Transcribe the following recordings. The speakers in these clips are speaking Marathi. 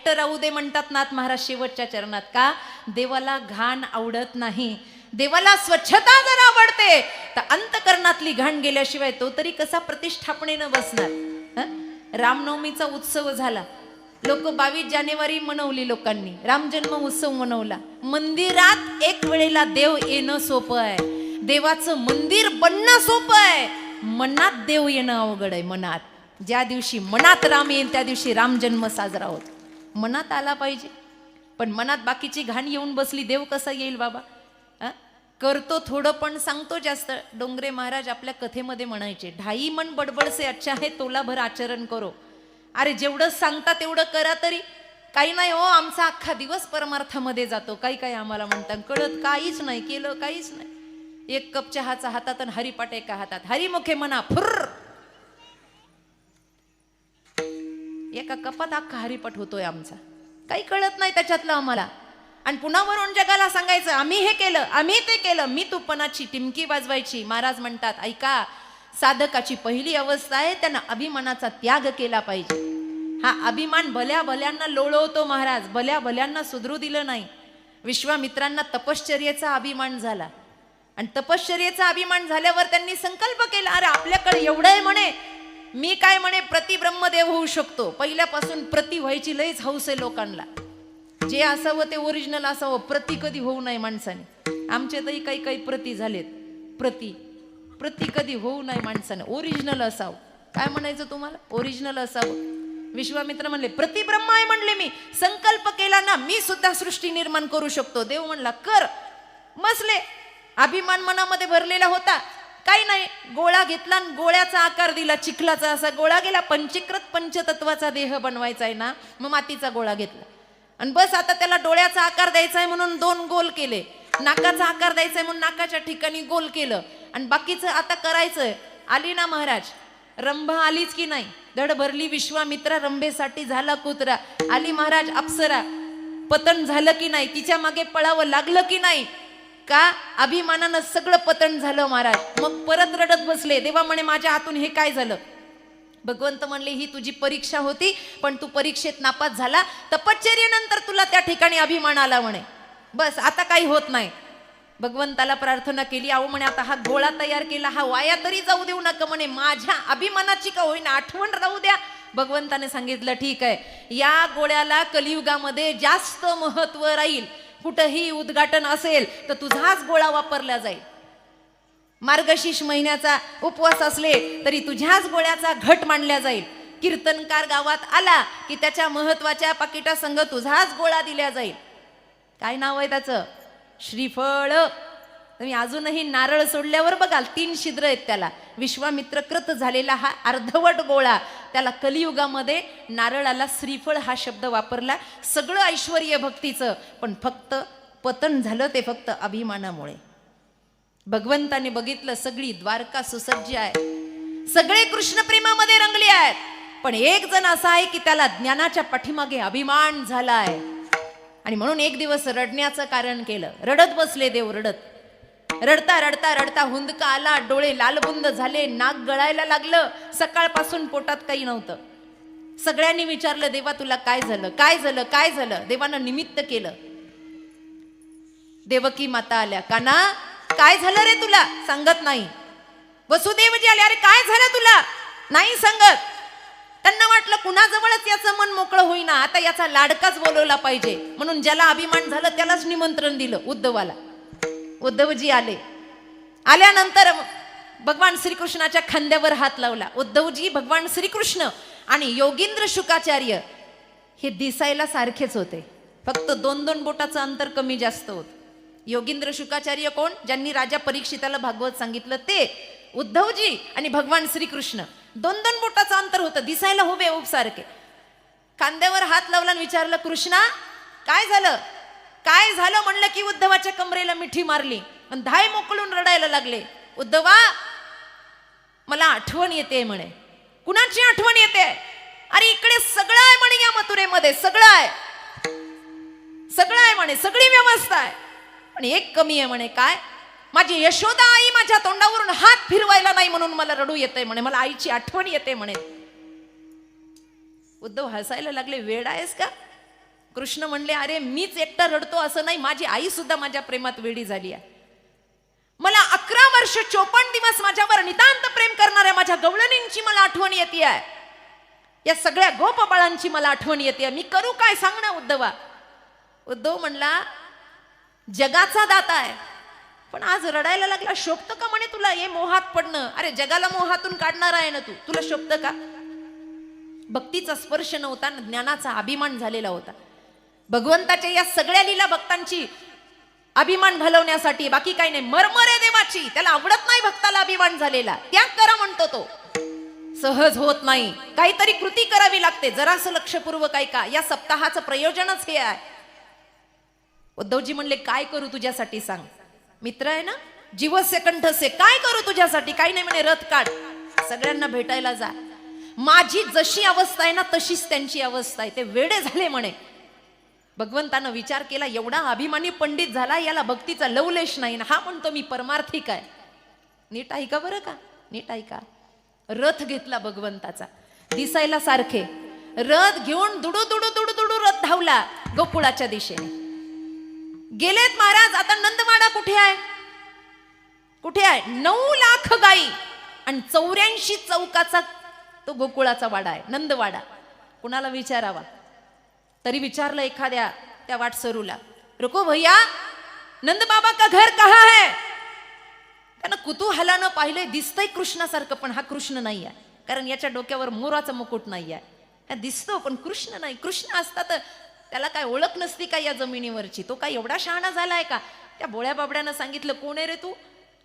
एकटं राहू दे म्हणतात नाथ महाराज शेवटच्या चरणात. का? देवाला घाण आवडत नाही. देवाला स्वच्छता जर आवडते तर अंतकरणातली घाण गेल्याशिवाय तो तरी कसा प्रतिष्ठापनेनं बसणार. रामनवमीचा उत्सव झाला, लोक 22 जानेवारी मनवली, लोकांनी रामजन्म उत्सव मनवला. मंदिरात एक वेळेला देव येणं सोपं आहे, देवाचं मंदिर बनणं सोपं आहे, मनात देव येणं अवघड आहे. मनात ज्या दिवशी मनात राम येईल त्या दिवशी रामजन्म साजरा होतो. मनात आला पाहिजे, पण मनात बाकीची घाण येऊन बसली, देव कसा येईल बाबा. करतो थोडं पण सांगतो जास्त. डोंगरे महाराज आपल्या कथेमध्ये म्हणायचे, 2.5 मन बडबड से अच्छा है तोलाभर आचरण करो. अरे जेवढं सांगता तेवढं करा तरी. काही नाही हो, आमचा अख्खा दिवस परमार्थामध्ये जातो. काही आम्हाला म्हणतात कळत काहीच नाही, केलं काहीच नाही. एक कप चहाचा हातात आणि हरिपाट एका हातात, हरिमुखे म्हणा फुर्र, एका कपात अख्खा हरिपाठ होतोय आमचा. काही कळत नाही त्याच्यातलं आम्हाला. आणि पुन्हा वरून जगाला सांगायचं आम्ही हे केलं, आम्ही ते केलं. मी तुपणाची टिमकी वाजवायची. महाराज म्हणतात ऐका, साधकाची पहिली अवस्था आहे त्यानं अभिमानाचा त्याग केला पाहिजे. हा अभिमान भल्या भल्यांना लोळवतो महाराज, भल्या भल्यांना सुधरू दिलं नाही. विश्वामित्रांना तपश्चर्येचा अभिमान झाला, आणि तपश्चर्येचा अभिमान झाल्यावर त्यांनी संकल्प केला, अरे आपल्याकडे एवढं आहे म्हणे, मी काय म्हणे प्रतिब्रह्मदेव होऊ शकतो. पहिल्यापासून प्रति व्हायची लईच हौस आहे लोकांना. जे असावं ते ओरिजिनल असावं, प्रति कधी होऊ नये माणसाने. आमचे तरी काही प्रति झालेत, प्रति कधी होऊ नये माणसाने, ओरिजिनल असावं. काय म्हणायचं तुम्हाला? ओरिजिनल असावं. विश्वामित्र म्हणले प्रतिब्रह्म आहे म्हणले, मी संकल्प केला ना मी सुद्धा सृष्टी निर्माण करू शकतो. देव म्हणला कर. बसले. अभिमान मनामध्ये भरलेला होता. काही नाही, गोळा घेतला आणि गोळ्याचा आकार दिला, चिखलाचा असा गोळा गेला. पंचीकृत पंचतत्वाचा देह बनवायचा आहे ना, मग मातीचा गोळा घेतला आणि बस आता त्याला डोळ्याचा आकार द्यायचा आहे म्हणून 2 गोल केले, नाकाचा आकार द्यायचा आहे म्हणून नाकाच्या ठिकाणी गोल केलं, आणि बाकीचं आता करायचंय. आली ना महाराज, रंभा आलीच की नाही, धड भरली विश्वामित्रा, रंभेसाठी झाला कुत्रा. आली महाराज अप्सरा, पतन झालं की नाही, तिच्या मागे पळावं लागलं की नाही. का? अभिमानानं सगळं पतन झालं महाराज. मग परत रडत बसले. देवा म्हणे माझ्या हातून हे काय झालं? भगवंत म्हणले ही तुझी परीक्षा होती, पण तू परीक्षेत नापास झाला, तपश्चर्येनंतर तुला त्या ठिकाणी अभिमान आला म्हणे. बस आता काही होत नाही. भगवंताला प्रार्थना केली, अहो म्हणे आता हा गोळा तयार केला, हा वाया तरी जाऊ देऊ नका म्हणे, माझ्या अभिमानाची का होईना आठवण राहू द्या. भगवंताने सांगितलं ठीक आहे, या गोळ्याला कलियुगामध्ये जास्त महत्व राहील. कुठंही उद्घाटन असेल तर तुझाच गोळा वापरला जाईल. मार्गशीर्ष महिन्याचा उपवास असले तरी तुझ्याच गोळ्याचा घट मांडला जाईल. कीर्तनकार गावात आला की त्याच्या महत्वाच्या पाकिटासंग तुझाच गोळा दिला जाईल. काय नाव आहे त्याचं? श्रीफळ. तुम्ही अजूनही नारळ सोडल्यावर बघाल 3 छिद्र आहेत त्याला. विश्वामित्र कृत झालेला हा अर्धवट गोळा, त्याला कलियुगामध्ये नारळाला श्रीफळ हा शब्द वापरला. सगळं ऐश्वर्य भक्तीचं, पण फक्त पतन झालं ते फक्त अभिमानामुळे. भगवंताने बघितलं सगळी द्वारका सुसज्ज आहे, सगळे कृष्ण प्रेमामध्ये रंगले आहेत, पण एक जण असा आहे की त्याला ज्ञानाच्या पाठीमागे अभिमान झाला आहे. आणि म्हणून एक दिवस रडण्याचं कारण केलं. रडत बसले देव, रडता रडता रडता हुंदका आला, डोळे लालबुंद झाले, नाक गळायला लागलं. सकाळपासून पोटात काही नव्हतं. सगळ्यांनी विचारलं देवा तुला काय झालं, काय झालं, काय झालं? देवानं निमित्त केलं. देवकी माता आल्या, काना काय झालं रे तुला? सांगत नाही. वसुदेवजी आले, अरे काय झालं तुला? नाही सांगत. त्यांना वाटलं कुणाजवळच याचं मन मोकळं होईना, आता याचा लाडकाच बोलवला पाहिजे, म्हणून ज्याला अभिमान झालं त्यालाच निमंत्रण दिलं, उद्धवाला. उद्धवजी आले. आल्यानंतर भगवान श्रीकृष्णाच्या खांद्यावर हात लावला. उद्धवजी, भगवान श्रीकृष्ण आणि योगींद्र शुकाचार्य हे दिसायला सारखेच होते, फक्त 2-2 बोटाचं अंतर कमी जास्त होत. योगींद्र शुकाचार्य कोण? ज्यांनी राजा परीक्षिताला भागवत सांगितलं ते. उद्धवजी आणि भगवान श्रीकृष्ण 2-2 बोटाचं अंतर होतं, दिसायला हुबे सारखे. खांद्यावर हात लावला आणि विचारलं कृष्णा काय झालं, काय झालं म्हणलं की उद्धवाच्या कमरेला मिठी मारली आणि धाय मोकळून रडायला लागले. उद्धवा मला आठवण येते म्हणे. कुणाची आठवण येते? अरे इकडे सगळं आहे म्हणे, या मथुरेमध्ये सगळं आहे, सगळं आहे म्हणे, सगळी व्यवस्था आहे, पण एक कमी आहे म्हणे. काय? माझी यशोदा आई माझ्या तोंडावरून हात फिरवायला नाही म्हणून मला रडू येते म्हणे, मला आईची आठवण येते म्हणे. उद्धव हसायला लागले, वेड आहेस का? कृष्ण म्हणले, अरे मीच एकटा रडतो असं नाही, माझी आई सुद्धा माझ्या प्रेमात वेडी झाली आहे. मला 11 वर्ष 54 दिवस माझ्यावर नितांत प्रेम करणाऱ्या माझ्या गवळणींची मला आठवण येते आहे. या सगळ्या गोपबाळांची मला आठवण येते. मी करू काय सांग ना उद्धवा. उद्धव म्हणला, जगाचा दाता आहे पण आज रडायला लागला, शोभतं का म्हणे तुला हे मोहात पडणं? अरे जगाला मोहातून काढणार आहे ना तू, तुला शोभतं का? भक्तीचा स्पर्श नव्हता, ज्ञानाचा अभिमान झालेला होता. भगवंताच्या या सगळ्या लीला भक्तांची अभिमान घालवण्यासाठी, बाकी काही नाही. मरमर आहे देवाची, त्याला आवडत नाही भक्ताला अभिमान झालेला. त्याग करा म्हणतो तो, सहज होत नाही, काहीतरी कृती करावी लागते. जरासं लक्षपूर्वक ऐका, या सप्ताहाचं प्रयोजनच हे आहे. उद्धवजी म्हणले, काय करू तुझ्यासाठी सांग? मित्र आहे ना, जीवस्य कंठस्य, काय करू तुझ्यासाठी? काही नाही म्हणे, रथ काढ, सगळ्यांना भेटायला जा. माझी जशी अवस्था आहे ना तशीच त्यांची अवस्था आहे, ते वेडे झाले म्हणे. भगवंतानं विचार केला, एवढा अभिमानी पंडित झाला, याला भक्तीचा लवलेश नाही ना. हा म्हणतो मी परमार्थिक आहे. नीट ऐका बरं का, नीट ऐका. रथ घेतला भगवंताचा, दिसायला सारखे. रथ घेऊन दुडू दुडू दुडू दुडू रथ धावला गोकुळाच्या दिशेने. गेलेत महाराज. आता नंदवाडा कुठे आहे? कुठे आहे? 9 लाख गाई आणि 84 चौकाचा तो गोकुळाचा वाडा आहे, नंदवाडा. कुणाला विचारावा तरी विचारलं एखाद्या त्या वाटसरूला, रुको भैया, नंद बाबा का घर कहा है? त्यानं कुतूहलानं पाहिले, दिसतंय कृष्णासारखं पण हा कृष्ण नाही आहे, कारण याच्या डोक्यावर मोराचा मुकुट नाही आहे. दिसतो पण कृष्ण नाही. कृष्ण असता तर त्याला काय ओळख नसती का या जमिनीवरची? तो काय एवढा शहाणा झालाय का? त्या बोळ्या बाबड्यानं सांगितलं, कोण आहे रे तू?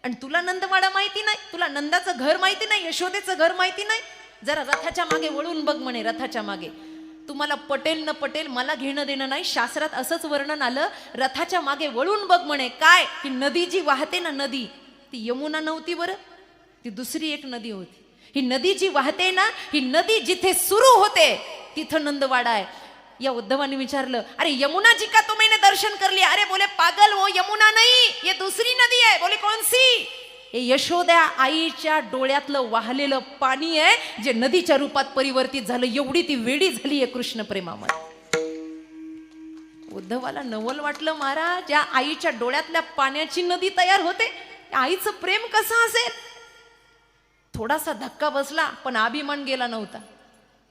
आणि तुला नंदवाडा माहिती नाही? तुला नंदाचं घर माहिती नाही? यशोदेचं घर माहिती नाही? जरा रथाच्या मागे वळून बघ म्हणे, रथाच्या मागे. तुम्हाला पटेल न पटेल, मला घेणं देणं नाही. शास्त्रात असंच वर्णन आलं, रथाच्या मागे वळून बघ म्हणे. काय? की नदी जी वाहते ना, नदी ती यमुना नव्हती बरं, ती दुसरी एक नदी होती. ही नदी जी वाहते ना, ही नदी जिथे सुरू होते तिथं नंदवाडा आहे. या उद्धवाने विचारलं, अरे यमुना जी का तो मैंने दर्शन कर लिया? अरे बोले पागल, वो यमुना नहीं, ये दूसरी नदी है. बोले कौन सी? हे यशोदा आईच्या डोळ्यातलं वाहलेलं पाणी आहे, जे नदीच्या रूपात परिवर्तित झालं. एवढी ती वेडी झाली आहे कृष्ण प्रेमामध्ये. उद्धवाला नवल वाटलं, महाराज या आईच्या डोळ्यातल्या पाण्याची नदी तयार होते, आईचं प्रेम कसं असेल? थोडासा धक्का बसला पण अभिमान गेला नव्हता.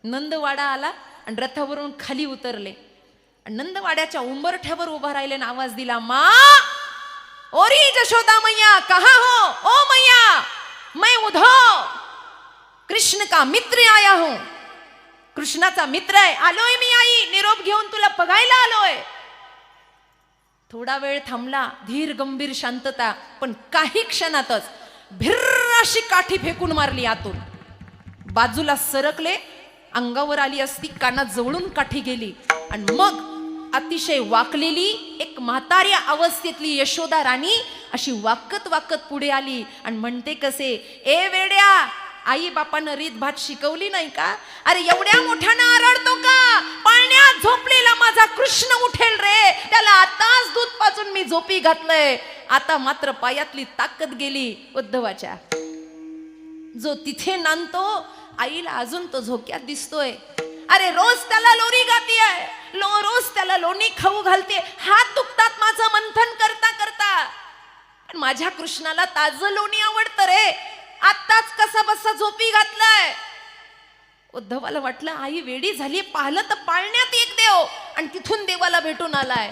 नंदवाडा आला आणि रथावरून खाली उतरले. नंदवाड्याच्या उंबरठ्यावर उभा राहिले आणि आवाज दिला, मा ओरी जशोदा मैया कहा हो? ओ मैया, मैं उद्धव कृष्ण का मित्र आया हूं. कृष्णाचा मित्र आहे, आलोय मी आई, निरोप घेऊन तुला बघायला आलोय. थोडा वेळ थांबला, धीर गंभीर शांतता, पण काही क्षणातच भिर्र अशी काठी फेकून मारली आतून. बाजूला सरकले, अंगावर आली असती, कानात जवळून काठी गेली आणि मग अतिशय वाकलेली एक म्हाताऱ्या अवस्थेतली यशोदा राणी अशी वाकत वाकत पुढे आली आणि म्हणते कसे, ए वेड्या, आई बापानं रीत भात शिकवली नाही का? अरे एवढ्या मोठ्यानं आरडतो का? पाळण्यात झोपलेला माझा कृष्ण उठेल रे, त्याला आताच दूध पाजून मी झोपी घातलंय. आता मात्र पायातली ताकद गेली उद्धवाच्या. जो तिथे नांदतो, आईला अजून तो झोक्यात दिसतोय. अरे रोज त्याला लोरी गाती आहे, रोज त्याला लोणी खाऊ घालते. हात दुखतात माझं मंथन करता करता, पण माझ्या कृष्णाला ताजं लोणी आवडतं रे. आत्ताच कसा बसा झोपी घातलाय. उद्धवाला वाटलं आई वेडी झाली, पाहिलं तर पाळण्यात एक देव आणि तिथून देवाला भेटून आलाय.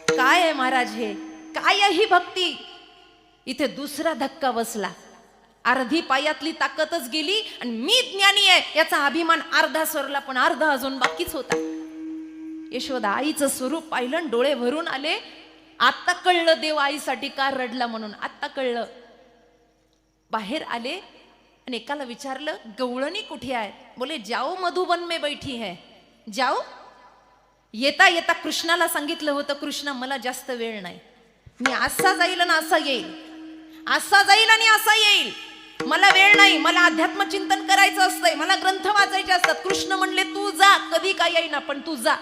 काय आहे महाराज हे? काय आहे ही भक्ती? इथे दुसरा धक्का बसला. अर्धी पायातली ताकदच गेली आणि मी ज्ञानी आहे याचा अभिमान अर्धा सरला, पण अर्धा अजून बाकीच होता. यशोदा आईचं स्वरूप पाहिलं, डोळे भरून आले. आता कळलं देव आईसाठी का रडला म्हणून. आता कळलं. बाहेर आले आणि एकाला विचारलं, गवळणी कुठे आहे? बोले जाओ मधुबन में बैठी है. जाओ. येता येता कृष्णाला सांगितलं होतं, कृष्णा मला जास्त वेळ नाही, मी असा जाईल आणि असा येईल, असा जाईल आणि असा येईल, मला वेळ नाही, मला अध्यात्म चिंतन करायचं असतंय, मला ग्रंथ वाचायचे असतात. कृष्ण म्हणले तू जा, कधी काय येईना पण तू जा.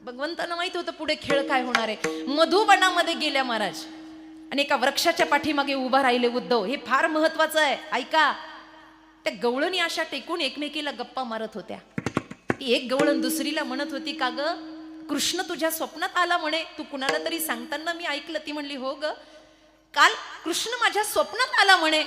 भगवंतांना माहित होतं पुढे खेळ काय होणार आहे. मधुबनामध्ये गेल्या महाराज आणि एका वृक्षाच्या पाठीमागे उभा राहिले उद्धव. हे फार महत्वाचं आहे, ऐका. त्या गवळणी अशा टेकून एकमेकीला गप्पा मारत होत्या. ती एक गवळण दुसरीला म्हणत होती, का ग कृष्ण तुझ्या स्वप्नात आला म्हणे, तू कुणाला तरी सांगताना मी ऐकलं. ती म्हणली हो ग, काल कृष्ण माझ्या स्वप्नात आला म्हणे.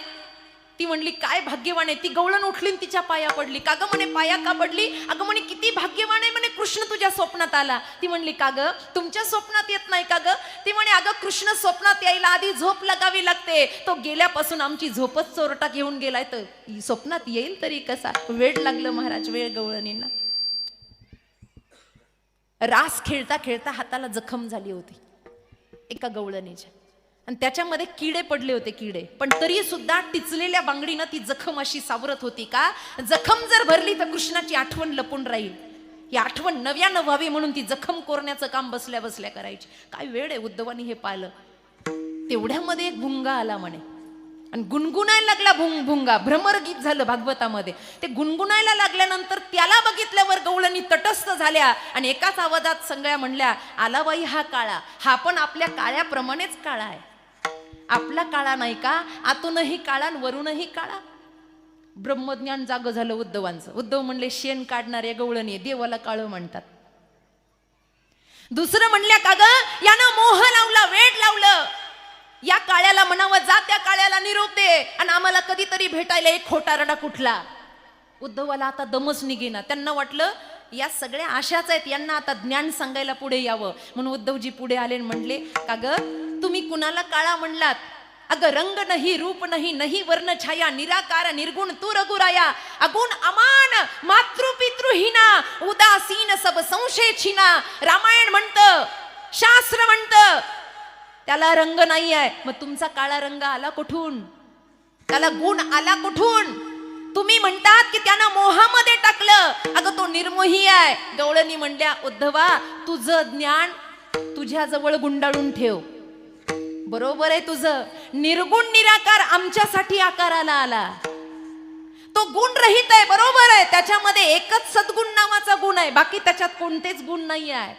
ती म्हणली काय भाग्यवान आहे. ती गवळण उठली तिच्या पाया पडली. का ग म्हणे, पाया का पडली? अगं म्हणे किती भाग्यवान आहे म्हणे, कृष्ण तुझ्या स्वप्नात आला. ती म्हणली का ग, तुमच्या स्वप्नात येत नाही का ग? ती म्हणे अगं कृष्ण स्वप्नात यायला आधी झोप लगावी लागते. तो गेल्यापासून आमची झोपच चोरटा घेऊन गेलाय, तर स्वप्नात येईल तरी कसा? वेळ लागलं महाराज, वेळ गवळणींना. रास खेळता खेळता हाताला जखम झाली होती एका गवळणीच्या, आणि त्याच्यामध्ये किडे पडले होते, किडे. पण तरी सुद्धा टिचलेल्या बांगडीनं ती जखम अशी सावरत होती. का? जखम जर भरली तर कृष्णाची आठवण लपून राहील. ही आठवण नव्यानं व्हावी म्हणून ती जखम कोरण्याचं काम बसल्या बसल्या करायची. काय वेळ आहे. उद्धवानी हे पाहिलं. तेवढ्यामध्ये एक भुंगा आला म्हणे आणि गुणगुणायला लागला. भुंगा भ्रमरगीत झालं भागवतामध्ये. ते गुणगुणायला लागल्यानंतर त्याला बघितल्यावर गवळणी तटस्थ झाल्या आणि एकाच आवाजात सगळ्या म्हणल्या, आला बाई हा काळा. हा पण आपल्या काळ्याप्रमाणेच काळा आहे. आपला काळा नाही का, आतूनही काळा आणि वरूनही काळा. ब्रह्मज्ञान जाग झालं उद्धवांचं. उद्धव म्हणले, शेण काढणारे गवळणी देवाला काळ म्हणतात. दुसरं म्हणल्या, का ग यानं मोह लावला, वेड लावलं. या काळ्याला म्हणावं जा त्या काळ्याला निरोप दे आणि आम्हाला कधीतरी भेटायला एक खोटारडा कुठला. उद्धवाला आता दमच निघेना. त्यांना वाटलं या सगळ्या आशाच आहेत, यांना आता ज्ञान सांगायला पुढे यावं. म्हणून उद्धवजी पुढे आले आणि म्हणले, का ग तुम्ही कुणाला काळा म्हणलात? अगं रंग नाही, रूप नाही, नाही वर्ण छाया, निराकार निर्गुण तू रघुराया. अगुण अमान मातृपितृहीना, उदासीन सब संशय छिना. रामायण म्हणतं, शास्त्र म्हणतं त्याला रंग नाही आहे. मग तुमचा काळा रंग आला कुठून? त्याला गुण आला कुठून? तुम्ही म्हणतात की त्यानं मोहामध्ये टाकलं. अगं तो निर्मोही आहे. गवळणी म्हणल्या, उद्धवा तुझं ज्ञान तुझ्या जवळ गुंडाळून ठेव. बरोबर आहे तुझं. निर्गुण निराकार आमच्यासाठी आकाराला आला. तो गुण रहित आहे, बरोबर आहे. त्याच्यामध्ये एकच सद्गुण नावाचा गुण आहे, बाकी त्याच्यात कोणतेच गुण नाही आहे.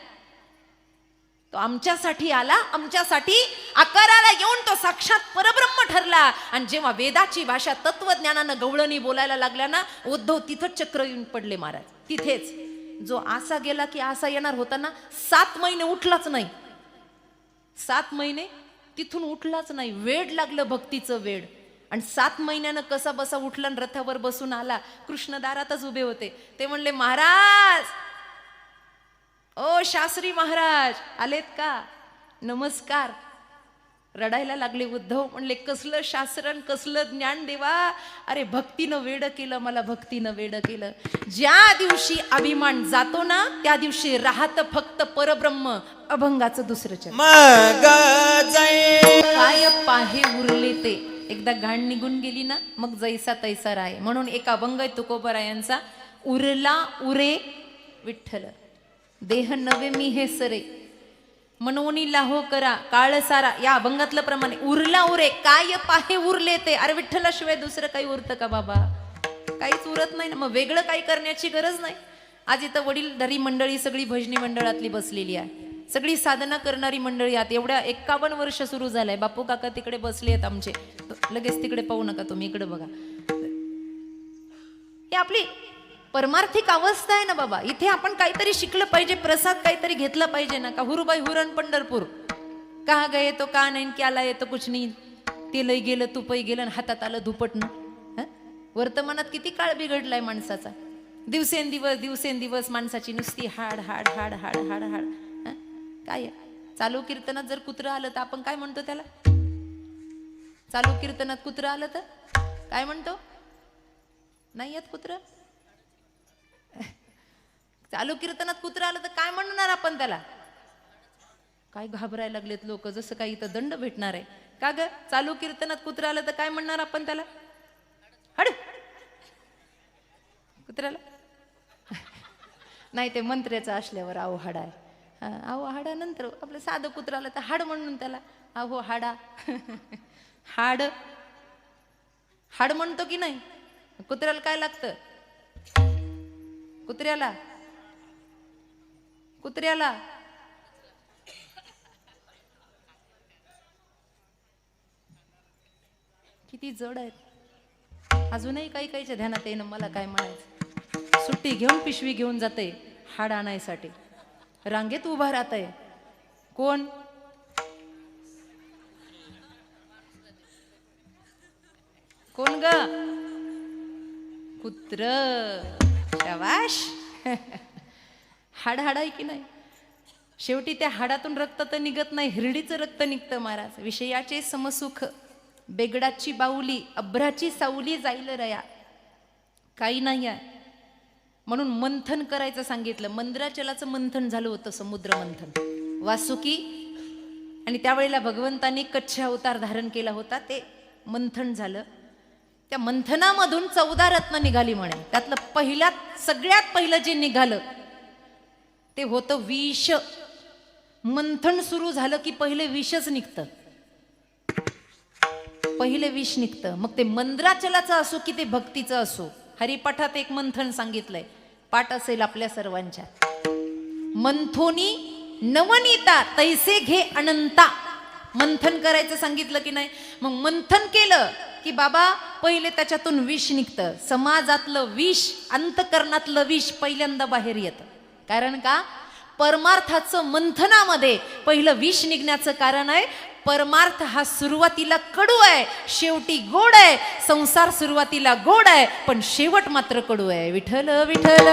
तो आमच्यासाठी आला, आमच्यासाठी आकाराला येऊन तो साक्षात परब्रह्म ठरला. आणि जेव्हा वेदाची भाषा तत्वज्ञानानं गवळणी बोलायला लागल्या ना, उद्धव तिथंच चक्र येऊन पडले महाराज. तिथेच जो आसा गेला की आसा येणार होता ना, 7 महिने उठलाच नाही. 7 महिने तिथून उठलाच नाही. वेड लागलं भक्तीचं वेड. आणि 7 महिन्यानं कसा बसा उठला आणि रथावर बसून आला. कृष्ण दारातच उभे होते. ते म्हणले, महाराज, ओ शास्त्री महाराज आलेत का? नमस्कार. रडायला लागले उद्धव. म्हणले, कसलं शास्त्रन, कसलं ज्ञान देवा. अरे भक्तीनं वेड केलं मला, भक्तीनं वेड केलं. ज्या दिवशी अभिमान जातो ना, त्या दिवशी राहत फक्त परब्रह्म. अभंगाचं दुसरं चरण. काय पाहे उरले ते. एकदा घाण निघून गेली ना, मग जैसा तैसा राय. म्हणून एक अभंग आहे तुकोबरायांचा, उरला उरे विठ्ठल, देह नवे मी हे सरे, मनोनी लाहो करा काळ सारा. या अभंगातलं प्रमाणे उरला उरे, काय पाहे उरले ते. अरे विठ्ठलाशिवाय दुसरं काही उरतं का बाबा? काहीच उरत नाही ना. मग वेगळं काही करण्याची गरज नाही. आज इथं वडीलधारी मंडळी सगळी भजनी मंडळातली बसलेली आहे, सगळी साधना करणारी मंडळी आहेत. एवढ्या 51 वर्ष सुरू झालंय. बापू काका तिकडे बसले आहेत आमचे. लगेच तिकडे पाहू नका तुम्ही, इकडे बघा. ही आपली परमार्थिक अवस्था आहे ना बाबा. इथे आपण काहीतरी शिकलं पाहिजे, प्रसाद काहीतरी घेतला पाहिजे ना. का हुरुबाई हुरण पंढरपूर, कहा गए तो का नाही, क्याला येतो कुछ नाही. तेलही गेलं, तुपही गेलं, हातात आलं धुपटणं. वर्तमानात किती काळ बिघडलाय माणसाचा. दिवसेंदिवस माणसाची नुसती हाड हाड हाड हाड हाड हाड. काय चालू कीर्तनात जर कुत्रं आलं तर आपण काय म्हणतो त्याला? चालू कीर्तनात कुत्रं आलं तर काय म्हणतो? नाही येत कुत्रं. चालू कीर्तनात कुत्रं आलं तर काय म्हणणार आपण त्याला? काय घाबरायला लागलेत लोक, जसं काही इथं दंड भेटणार आहे. का ग चालू कीर्तनात कुत्रं आलं तर काय म्हणणार आपण त्याला? हड कुत्र्याला नाही, ते मंत्र्याचं असल्यावर आहो हाडा आहे. अहो हाडा नंतर आपलं साधं कुत्रं आलं तर हाड म्हणून त्याला अहो हाडा. हाड हाड म्हणतो की नाही? कुत्र्याला काय लागतं? कुत्र्याला कुत्र्याला किती जड आहेत. अजूनही काही काहीच्या ध्यानात येईन मला काय म्हणायचं. सुट्टी घेऊन पिशवी घेऊन जाते हाड आणायसाठी. रांगेत उभा राहत आहे. कोण? कोण ग? कुत्र. शाबाश. हाड आहे की नाही? शेवटी त्या हाडातून रक्त तर निघत नाही, हिरडीचं रक्त निघतं महाराज. विषयाचे समसुख, बेगडाची बाऊली, अभ्राची सावली जाईल रया. काही नाही आहे म्हणून मंथन करायचं सांगितलं. मंद्राचलाचं मंथन झालं होतं, समुद्र मंथन. वासुकी आणि त्यावेळेला भगवंतांनी कच्छ अवतार धारण केला होता, ते मंथन झालं. त्या मंथनामधून 14 रत्न निघाली म्हणे. त्यातलं सगळ्यात पहिलं जे निघालं ते होतं विष. मंथन सुरू झालं की पहिले विषच निघतं, पहिले विष निघतं. मग ते मंद्राचलाचं असो की ते भक्तीचं असो. हरिपाठात एक मंथन सांगितलंय, पाठ असेल आपल्या सर्वांच्या. मंथोनी नवनीता तैसे घे अनंता. मंथन करायचं सांगितलं की नाही? मग मंथन केलं की बाबा पहिले त्याच्यातून विष निघतं. समाजातलं विष, अंतकरणातलं विष पहिल्यांदा बाहेर येतं. कारण का? परमार्थाचं मंथनामध्ये पहिलं विष निघण्याचं कारण आहे, परमार्थ हा सुरुवातीला कडू आहे, शेवटी गोड आहे. संसार सुरुवातीला गोड आहे पण शेवट मात्र कडू आहे. विठ्ठल विठ्ठल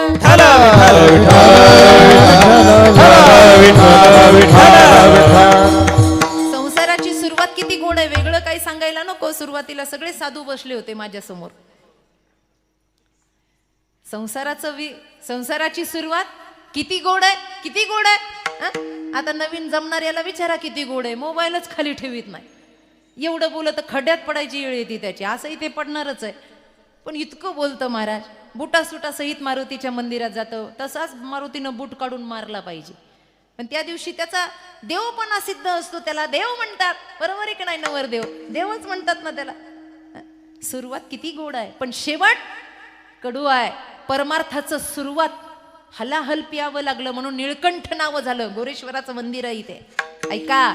संसाराची सुरुवात किती गोड आहे, वेगळं काही सांगायला नको. सुरुवातीला सगळे साधू बसले होते माझ्या समोर. संसाराची सुरुवात किती गोड आहे, किती गोड आहे. आता नवीन जमणाऱ्याला विचारा किती गोड आहे, मोबाईलच खाली ठेवीत नाही. एवढं बोलत खड्ड्यात पडायची वेळ येते त्याची. असंही ते पडणारच आहे, पण इतकं बोलतं महाराज. बुटा सहित मारुतीच्या मंदिरात जातं, तसाच मारुतीनं बूट काढून मारला पाहिजे. पण त्या दिवशी त्याचा देवपणा सिद्ध असतो, त्याला देव म्हणतात. बरोबर आहे की नाही? नवरदेव देवच म्हणतात ना त्याला. सुरुवात किती गोड आहे पण शेवट कडू आहे. परमार्थाचं सुरुवात हलाहल प्यावं लागलं म्हणून निळकंठ नाव झालं. गोरेश्वराचं मंदिर आहे इथे, ऐका.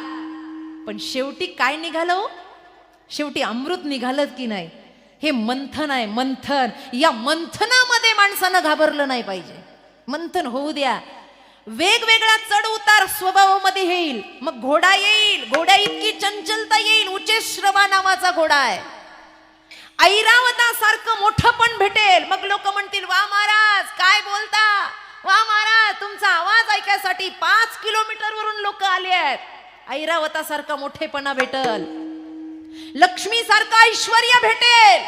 पण शेवटी काय निघालं हो? शेवटी अमृत निघालं की नाही? हे मंथन आहे, मंथन. या मंथनामध्ये माणसानं घाबरलं नाही पाहिजे. मंथन होऊ द्या. वेगवेगळा चढ उतार स्वभावामध्ये येईल, मग घोडा येईल. घोड्या इतकी चंचलता येईल. उच्चश्रवा नावाचा घोडा आहे. ऐरावतासारखं मोठं पण भेटेल. मग लोक म्हणतील, वा महाराज काय बोलता, वा महाराज तुमचा आवाज ऐकायसाठी 5 किलोमीटर वरून लोक आले आहेत. ऐरावतासारखा मोठेपणा भेटल, लक्ष्मी सारखं ऐश्वर्य भेटेल,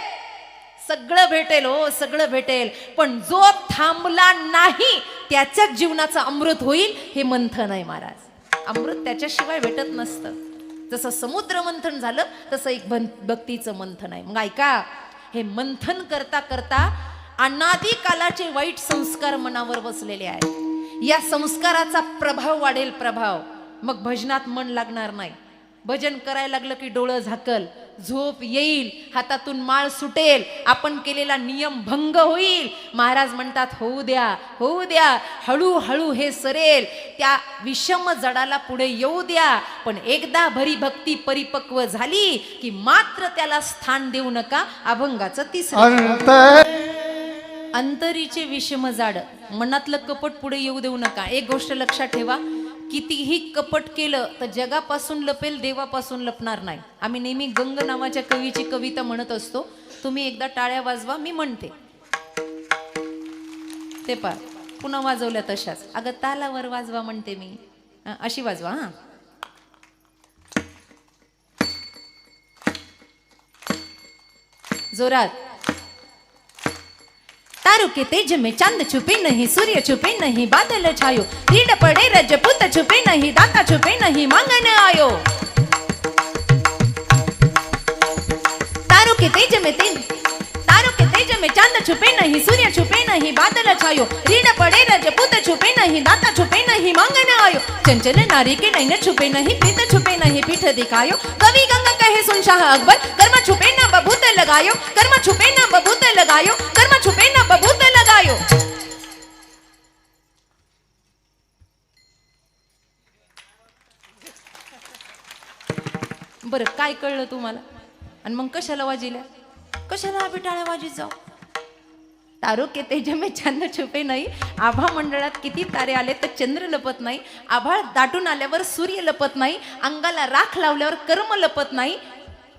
सगळं भेटेल हो, सगळं भेटेल. पण जो थांबला नाही त्याच्याच जीवनाचं अमृत होईल. हे मंथन आहे महाराज. अमृत त्याच्याशिवाय भेटत नसतं. जसं समुद्र मंथन झालं तसं एक भक्तीचं मंथन आहे. मग ऐका, हे मंथन करता करता अनादी कालाचे वाईट संस्कार मनावर बसलेले आहेत. या संस्काराचा प्रभाव वाढेल, प्रभाव. मग भजनात मन लागणार नाही. भजन करायला लागलं की डोळं झाकल, झोप येईल, हातातून माळ सुटेल, आपण केलेला नियम भंग होईल. महाराज म्हणतात होऊ द्या, होऊ द्या, हळूहळू हे सरेल. त्या विषम जडाला पुढे येऊ द्या. पण एकदा भरी भक्ती परिपक्व झाली की मात्र त्याला स्थान देऊ नका. अभंगाचं 3 अंतरीचे विषम जाड, मनातलं कपट पुढे येऊ देऊ नका. एक गोष्ट लक्षात ठेवा, कितीही कपट केलं तर जगापासून लपेल, देवापासून लपणार नाही. आम्ही नेहमी गंग नावाच्या कवीची कविता म्हणत असतो. तुम्ही एकदा टाळ्या वाजवा, मी म्हणते ते पा पुन्हा वाजवल्या तशाच. अगं तालावर वाजवा म्हणते मी, अशी वाजवा. हा, जोरात. तारों के तेज में चांद छुपे नहीं, सूर्य छुपे नहीं, बादल छायो, तीड़ पड़े रजपूत छुपे नहीं, दाता छुपे नहीं, मांगन आयो. तारों के तेज में चांद छुपे नहीं, सूर्य छुपे नहीं, बादल छायो, रीढ़ पड़े रजपूत छुपे नहीं, दाता छुपे नहीं, मांगन आयो. चंचल नारी के नैन छुपे नहीं, प्रीत छुपे नहीं, पीठ दिखायो. कवि गंगा कहे सुन शाह अकबर, कर्म छुपे ना बबूत लगायो, कर्म छुपे ना बबूत लगायो, कर्म छुपे ना बबूत लगायो. बरं, काय कळलं तुम्हाला? आणि मग कशाला वाजिल्या? कशाला आम्ही टाळ्या वाजीत जाऊ? तारो के तेज में चांद छुपे नाही, आभा मंडळात किती तारे आले तर चंद्र लपत नाही, आभाळ दाटून आल्यावर सूर्य लपत नाही, अंगाला राख लावल्यावर कर्म लपत नाही,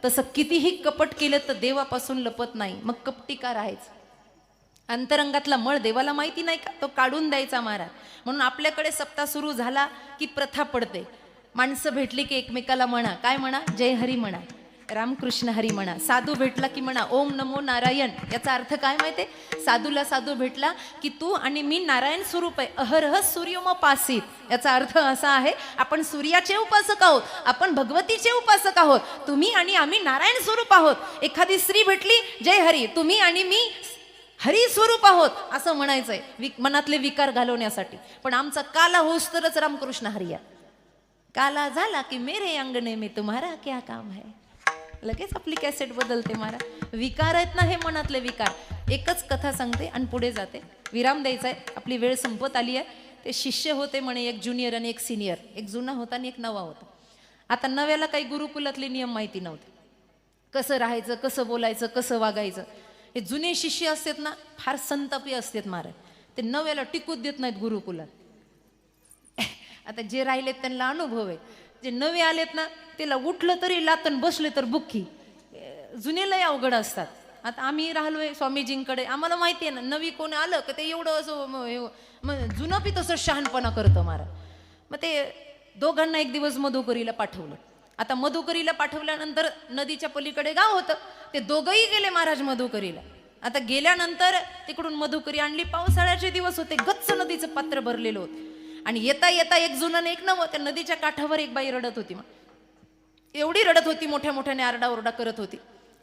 तसं कितीही कपट केलं तर देवापासून लपत नाही. मग कपटी का राहायचं? अंतरंगातला मळ देवाला माहिती नाही का? तो काढून द्यायचा महाराज. म्हणून आपल्याकडे सप्ताह सुरू झाला की प्रथा पडते, माणसं भेटली की एकमेकाला म्हणा, काय म्हणा? जय हरी म्हणा, रामकृष्ण हरी म्हणा. साधू भेटला की म्हणा ओम नमो नारायण. याचा अर्थ काय माहितीये? साधूला साधू भेटला की तू आणि मी नारायण स्वरूप आहे, अहरह सूर्योपासित. याचा अर्थ असा आहे, आपण सूर्याचे उपासक आहोत, आपण भगवतीचे उपासक आहोत, तुम्ही आणि आम्ही नारायण स्वरूप आहोत. एखादी स्त्री भेटली, जय हरी, तुम्ही आणि मी हरी स्वरूप आहोत असं म्हणायचंय मनातले विकार घालवण्यासाठी. पण आमचा काला होस तरच रामकृष्ण हरिया. काला झाला की मेरे अंगणे में तुम्हारा क्या काम है. लगेच आपली कॅसेट बदलते महाराज. विकार आहेत ना हे मनातले विकार. एकच कथा सांगते आणि पुढे जाते, विराम द्यायचा आहे, आपली वेळ संपत आली आहे. ते शिष्य होते म्हणे, एक ज्युनियर आणि एक सिनियर, एक जुना होता आणि एक नवा होता. आता नव्याला काही गुरुकुलातले नियम माहिती नव्हते, कसं राहायचं, कसं बोलायचं, कसं वागायचं. हे जुने शिष्य असतात ना फार संतापी असतात महाराज, ते नव्याला टिकूच देत नाहीत गुरुकुलात. आता जे राहिलेत त्यांना अनुभव आहे, जे नवे आलेत ना त्याला उठलं तरी लातन, बसले तर बुक्की. जुनेलाही अवघड असतात. आता आम्ही राहिलोय स्वामीजींकडे, आम्हाला माहिती आहे ना नवी कोण आलं का ते एवढं असं जुनं बी तसं शहाणपणा करतं महाराज. मग ते दोघांना एक दिवस मधुकरीला पाठवलं. आता मधुकरीला पाठवल्यानंतर नदीच्या पलीकडे गाव होतं, ते दोघंही गेले महाराज मधुकरीला. आता गेल्यानंतर तिकडून मधुकरी आणली, पावसाळ्याचे दिवस होते, गच्च नदीचं पात्र भरलेलं होतं. आणि येता येता एक जुनं एक नवं, त्या नदीच्या काठावर एक बाई रडत होती. मग एवढी रडत होती, मोठ्या मोठ्याने आरडाओरडा करत होती.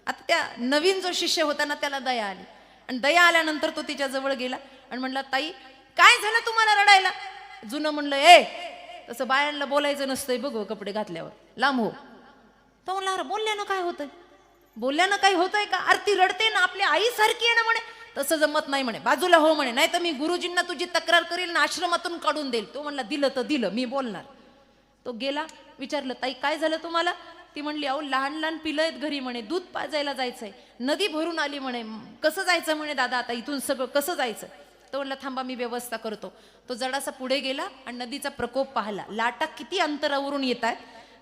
आता त्या नवीन जो शिष्य होता ना त्याला दया आली, आणि दया आल्यानंतर तो तिच्या जवळ गेला आणि म्हणला, ताई काय झालं तुम्हाला रडायला? जुनं म्हणलं, ए तसं बायांना बोलायचं नसतंय बघ कपडे घातल्यावर, लांब हो. तो म्हणला, अरे बोलल्यानं काय होतंय? बोलल्यानं काही होतंय का? आरती रडते ना, आपली आई सारखी आहे ना म्हणे. तसं जमत नाही म्हणे, बाजूला हो म्हणे, नाही तर मी गुरुजींना तुझी तक्रार करेल ना, आश्रमातून काढून देईल. तो म्हणला, दिलं तर दिलं, मी बोलणार. तो गेला, विचारलं, ताई काय झालं तुम्हाला? ती म्हणली, अहो लहान लहान पिलं आहेत घरी म्हणे, दूध पाजायला जायचंय, नदी भरून आली म्हणे, कसं जायचं म्हणे दादा, आता इथून सगळं कसं जायचं? तो म्हणला, थांबा मी व्यवस्था करतो. तो जरासा पुढे गेला आणि नदीचा प्रकोप पाहिला, लाटा किती अंतरावरून येत आहेत,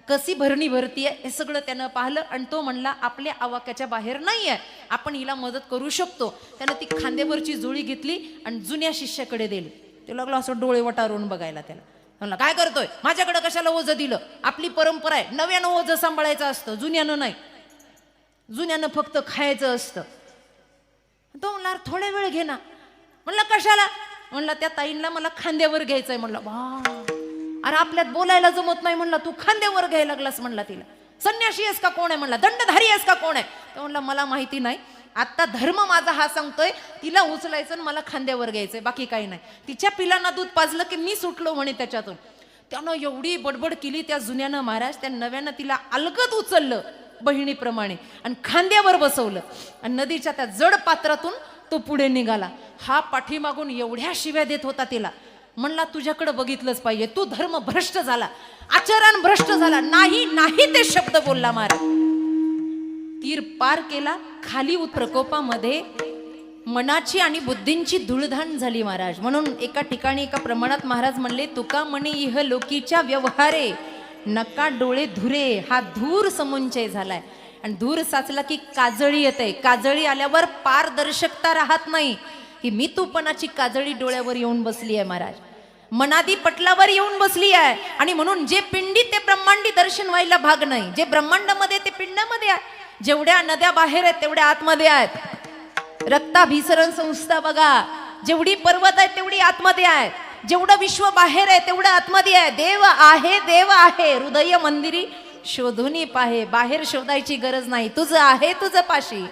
कशी भरणी भरतीये हे सगळं त्यानं पाहिलं. आणि तो म्हणला, आपल्या आवाक्याच्या बाहेर नाही आहे, आपण हिला मदत करू शकतो. त्यानं ती खांद्यावरची जोळी घेतली आणि जुन्या शिष्याकडे दिली. ते लागलो असं डोळे वटारून बघायला. त्याला म्हणला, काय करतोय, माझ्याकडे कशाला ओझं दिलं? आपली परंपरा आहे, नव्यानं ओझं सांभाळायचं असतं, जुन्यानं नाही. जुन्यानं फक्त खायचं असतं. तो म्हणला, थोडा वेळ घे ना. म्हणलं, कशाला? म्हणला, त्या ताईंना मला खांद्यावर घ्यायचंय. म्हणलं, वा, अरे आपल्यात बोलायला जमत नाही. म्हणला, तू खांद्यावर घ्यायला लागलास. म्हणला, तिला संन्याशी आहेस का कोण आहे? म्हणला, दंडधारी आहेस का कोण आहे? तर म्हणला, मला माहिती नाही, आता धर्म माझा हा सांगतोय तिला उचलायचं आणि मला खांद्यावर घ्यायचंय, बाकी काही नाही. तिच्या पिलांना दूध पाजलं की मी सुटलो म्हणे त्याच्यातून. त्यानं एवढी बडबड केली त्या जुन्यानं महाराज, त्या नव्यानं तिला अलगद उचललं बहिणीप्रमाणे आणि खांद्यावर बसवलं. आणि नदीच्या त्या जड पात्रातून तो पुढे निघाला. हा पाठीमागून एवढ्या शिव्या देत होता तिला. म्हणला, तुझ्याकडे बघितलंच पाहिजे, तू धर्म भ्रष्ट झाला, आचरण भ्रष्ट झाला. नाही नाही ते शब्द बोलला महाराज. तीर पार केला, खाली प्रकोपामध्ये मनाची आणि बुद्धींची धुळधाण झाली महाराज. म्हणून एका ठिकाणी एका प्रमाणात महाराज म्हणले, तुका म्हणे इह लोकीच्या व्यवहारे नका डोळे धुरे. हा धूर समुंचय झालाय आणि धूर साचला की काजळी येते. काजळी आल्यावर पारदर्शकता राहत नाही. ही मी तूपणाची काजळी डोळ्यावर येऊन बसली आहे महाराज, मनादी पटलावर येऊन बसली आहे. आणि म्हणून जे पिंडी ते ब्रह्मांडी दर्शन व्हायला भाग नाही. जे ब्रह्मांडामध्ये ते पिंडामध्ये आहे. जेवढ्या नद्या बाहेर आहेत तेवढ्या आतमध्ये आहेत. रक्ताभिसरण संस्था बघा, जेवढी पर्वत आहे तेवढी आतमध्ये आहे. जेवढं विश्व बाहेर आहे तेवढं आतमध्ये आहे. देव आहे, देव आहे, हृदय मंदिरी शोधून पाहे. बाहेर शोधायची गरज नाही, तुझं आहे तुझं पाशी.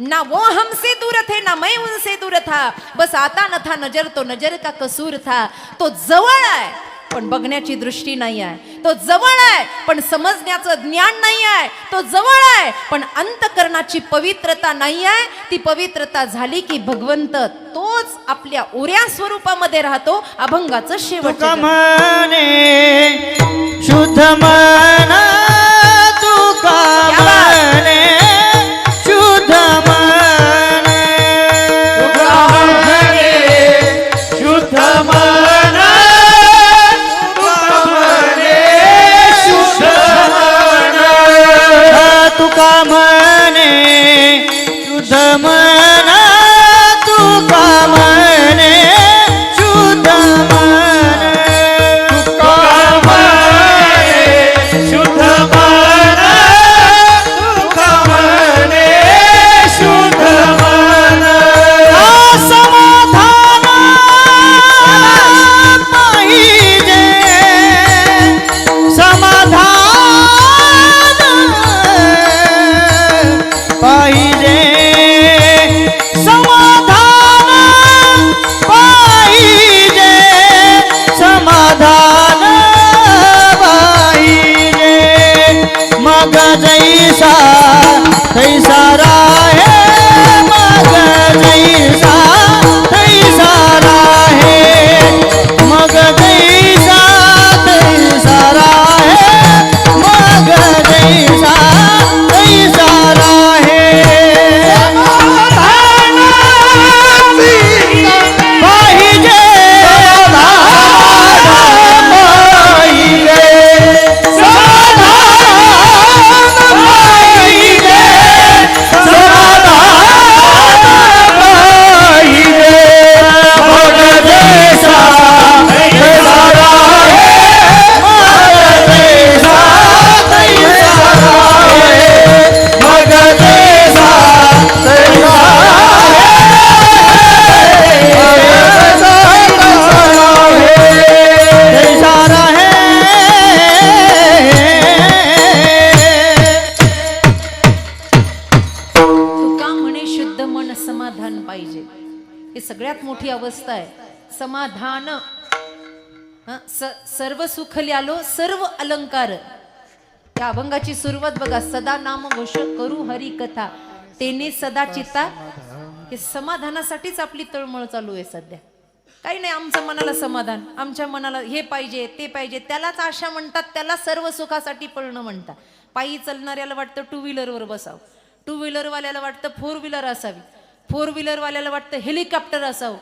ना वो हमसे दूर थे ना मैं उनसे दूर था, बस आता न था नजर तो नजर का कसूर था. तो जवळ आहे पण बघण्याची दृष्टी नाही आहे. तो जवळ आहे पण समजण्याचं ज्ञान नाही आहे. तो जवळ आहे पण अंतकरणाची पवित्रता नाही आहे. ती पवित्रता झाली की भगवंत तोच आपल्या ओऱ्या स्वरूपामध्ये राहतो. अभंगाचं शेवट म्हणे शुद्ध मन तुका म्हणे शुद्ध मन समाधान. सर्व सुख ल्यालो सर्व अलंकार. या अभंगाची सुरुवात बघा, सदा नाम वश करू हरी कथा तेने सदा चित्ता. हे समाधानासाठीच आपली तळमळ चालू आहे सध्या. काही नाही, आमच्या मनाला समाधान, आमच्या मनाला हे पाहिजे ते पाहिजे, त्यालाच आशा म्हणतात, त्याला सर्व सुखासाठी पळणं म्हणतात. पायी चालणाऱ्याला वाटतं टू व्हीलरवर बसावं, टू व्हीलरवाल्याला वाटतं फोर व्हीलर असावी, फोर व्हीलरवाल्याला वाटतं हेलिकॉप्टर असावं,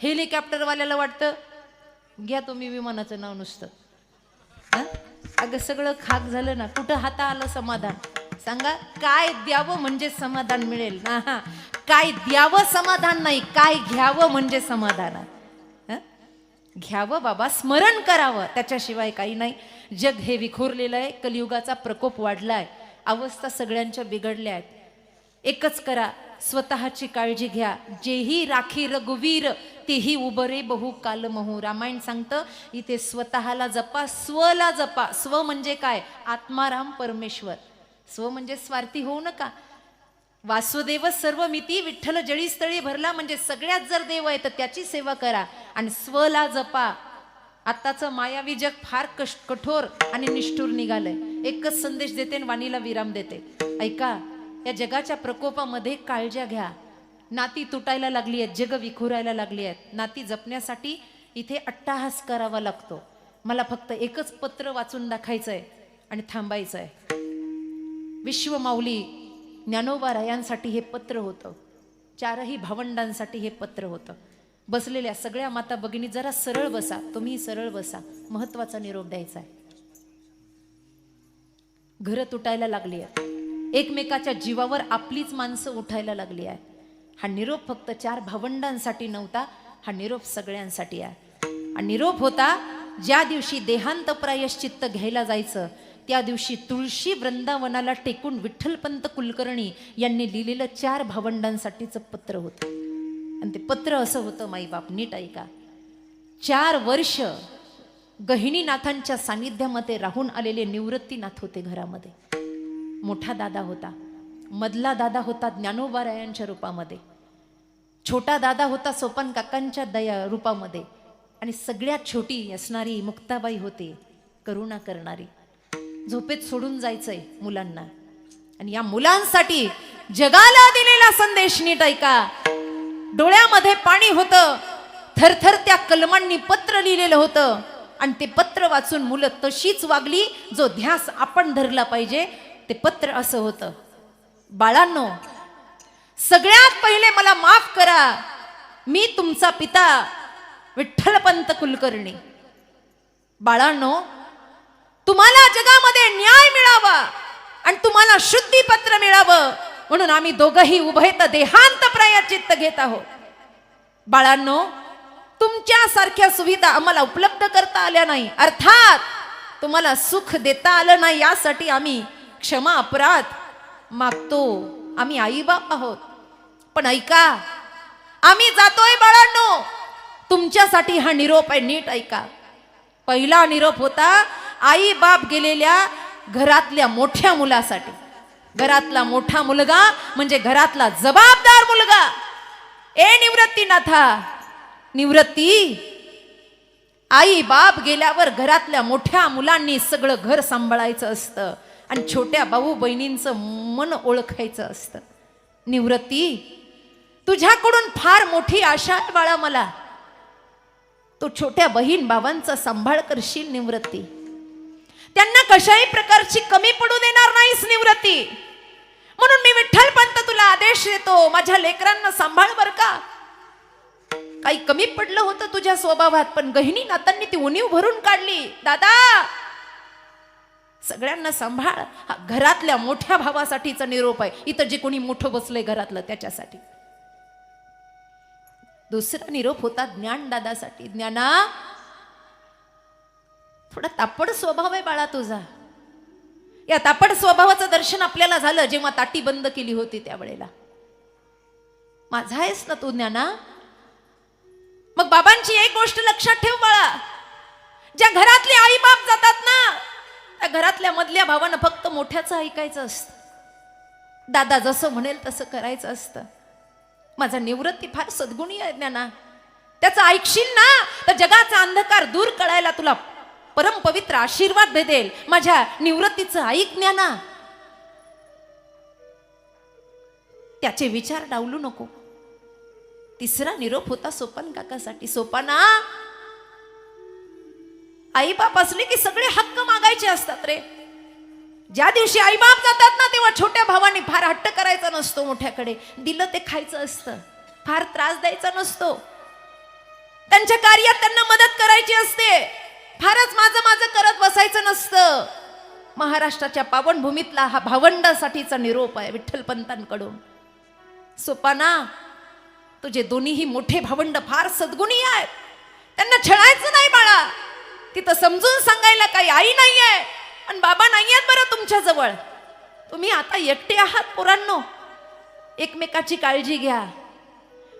हेलिकॉप्टरवाल्याला वाटतं घ्या तुम्ही विमानाचं नाव नुसतं. अगं सगळं खाक झालं ना, कुठं हाता आलं समाधान? सांगा, काय द्यावं म्हणजे समाधान मिळेल ना? काय द्यावं समाधान नाही, काय घ्यावं म्हणजे समाधान. घ्यावं बाबा, स्मरण करावं, त्याच्याशिवाय काही नाही. जग हे विखुरलेलं आहे, कलियुगाचा प्रकोप वाढलाय, अवस्था सगळ्यांच्या बिघडल्या आहेत. एकच करा, स्वतःची काळजी घ्या. जेही राखी रघुवीर तेही उबरे बहु काल महू. रामायण सांगतं इथे स्वतःला जपा, स्वला जपा. स्व म्हणजे काय? आत्माराम परमेश्वर. स्व म्हणजे स्वार्थी होऊ नका. वासुदेव सर्व मिती विठ्ठल जळीस्थळी भरला, म्हणजे सगळ्यात जर देव आहे तर त्याची सेवा करा आणि स्वला जपा. आत्ताचं मायावी जग फार कठोर आणि निष्ठुर निघालंय. एकच संदेश देते आणि वाणीला विराम देते. ऐका, या जगाच्या प्रकोपामध्ये काळज्या घ्या. नाती तुटायला लागली आहेत, जग विखुरायला लागली आहेत. नाती जपण्यासाठी इथे अट्टाहास करावा लागतो. मला फक्त एकच पत्र वाचून दाखायचंय आणि थांबायचंय. विश्वमाऊली ज्ञानोबा रायांसाठी हे पत्र होतं, चारही भावंडांसाठी हे पत्र होतं. बसलेल्या सगळ्या माता भगिनी जरा सरळ बसा, तुम्ही सरळ बसा, महत्वाचा निरोप द्यायचा आहे. घरं तुटायला लागली आहे, एकमेकाच्या जीवावर आपलीच माणसं उठायला लागली आहे. हा निरोप फक्त चार भावंडांसाठी नव्हता, हा निरोप सगळ्यांसाठी आहे. हा निरोप होता ज्या दिवशी देहांत प्रायश्चित्त घ्यायला जायचं, त्या दिवशी तुळशी वृंदावनाला टेकून विठ्ठलपंत कुलकर्णी यांनी लिहिलेलं चार भावंडांसाठीचं पत्र होतं. आणि ते पत्र असं होतं, माईबाप नीट ऐका. 4 वर्ष गहिनीनाथांच्या सानिध्यामध्ये राहून आलेले निवृत्तीनाथ होते घरामध्ये. मोठा दादा होता, मधला दादा होता ज्ञानोबा रायांच्या रूपामध्ये, छोटा दादा होता सोपान काकांच्या दया रूपामध्ये, आणि सगळ्यात छोटी असणारी मुक्ताबाई होती, करुणा करणारी. झोपेत सोडून जायचंय मुलांना, आणि या मुलांसाठी जगाला दिलेला संदेश नीट ऐका. डोळ्यामध्ये पाणी होतं, थरथर त्या कलमांनी पत्र लिहिलेलं होतं, आणि ते पत्र वाचून मुलं तशीच वागली जो ध्यास आपण धरला पाहिजे. ते पत्र असं होतं, बाळांनो, सगळ्यात पहिले मला माफ करा, मी तुमचा पिता विठ्ठलपंत कुलकर्णी. बाळांनो, तुम्हाला जगामध्ये न्याय मिळावा आणि तुम्हाला शुद्धीपत्र मिळावं म्हणून आम्ही दोघंही उभयत देहांत प्रायश्चित्त घेत आहोत. बाळांनो, तुमच्यासारख्या सुविधा आम्हाला उपलब्ध करता आल्या नाही, अर्थात तुम्हाला सुख देता आलं नाही, यासाठी आम्ही क्षमा अपराध मागतो. आम्ही आईबाप आहोत. पण ऐका, आम्ही जातोय बाळांनो, तुमच्यासाठी हा निरोप आहे, नीट ऐका. पहिला निरोप होता आई बाप गेलेल्या घरातल्या मोठ्या मुलासाठी. घरातला मोठा मुलगा म्हणजे घरातला जबाबदार मुलगा. ए निवृत्तीनाथा, निवृत्ती, आई बाप गेल्यावर घरातल्या मोठ्या मुलांनी सगळं घर सांभाळायचं असतं आणि छोट्या भाऊ बहिणींचं मन ओळखायचं असतं. निवृत्ती, तुझ्याकडून फार मोठी आशा आहे बाळा मला. तू छोट्या बहीण भावांचा सांभाळ करशील निवृत्ती. त्यांना कशाही प्रकारची कमी पडू देणार नाहीस निवृत्ती. म्हणून मी विठ्ठलपंत तुला आदेश देतो, माझ्या लेकरांना सांभाळ बर का. काही कमी पडलं होतं तुझ्या स्वभावात, पण गहिनीनाथांनी ती उणीव भरून काढली. दादा, सगळ्यांना सांभाळ. हा घरातल्या मोठ्या भावासाठीचा निरोप आहे. इथं जे कोणी मोठं बसलंय घरातलं त्याच्यासाठी. दुसरा निरोप होता ज्ञानदादासाठी. ज्ञाना, थोडा तापड स्वभाव आहे बाळा तुझा. या तापड स्वभावाचं दर्शन आपल्याला झालं जेव्हा ताटी बंद केली होती त्यावेळेला. माझा आहेस ना तू ज्ञाना. मग बाबांची एक गोष्ट लक्षात ठेव बाळा, ज्या घरातले आई बाप जातात ना, त्या घरातल्या मधल्या भावानं फक्त मोठ्याचं ऐकायचं असतं. दादा जसं म्हणेल तसं करायचं असतं. माझा निवृत्ती फार सद्गुणी आहे ज्ञाना. त्याचं ऐकशील ना तर जगाचा अंधकार दूर कळायला तुला परम पवित्र आशीर्वाद भेटेल. माझ्या निवृत्तीचं ऐक ज्ञाना. त्याचे विचार डावलू नको. तिसरा निरोप होता सोपान काकासाठी. सोपाना, आई बाप असले की सगळे हक्क मागायचे असतात रे. ज्या दिवशी आई बाप जातात ना तेव्हा छोट्या भावाने फार हट्ट करायचा नसतो मोठ्याकडे. दिलं ते खायचं असतं. फार त्रास द्यायचा नसतो. त्यांच्या कार्यात त्यांना मदत करायची असते. फारच माझं माझं करत बसायचं नसतं. महाराष्ट्राच्या पावनभूमीतला हा भावंडासाठीचा निरोप आहे विठ्ठलपंतांकडून. सोपाना, तुझे दोन्हीही मोठे भावंड फार सद्गुणी आहेत. त्यांना छळायचं नाही बाळा. तिथं समजून सांगायला काही आई नाहीये आणि बाबा नाहीयेत बरं तुमच्या जवळ. तुम्ही आता एकटे आहात पोरांनो. एकमेकाची काळजी घ्या.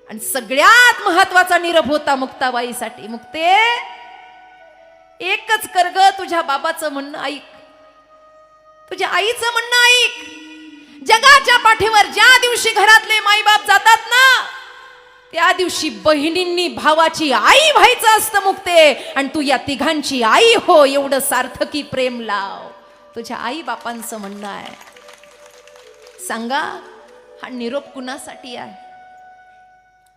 आणि सगळ्यात महत्वाचा निरोप होता मुक्ताबाईसाठी. मुक्ते, एकच कर ग, तुझ्या बाबाचं म्हणणं ऐक. तुझ्या आईचं म्हणणं ऐक. जगाच्या पाठीवर ज्या दिवशी घरातले माईबाप जातात ना त्या दिवशी बहिणींनी भावाची आई व्हायचं असतं मुक्ते. आणि तू या तिघांची आई हो. एवढं सार्थकी प्रेम लाव. तुझ्या आई बापांचं म्हणणं आहे. सांगा, हा निरोप कुणासाठी आहे?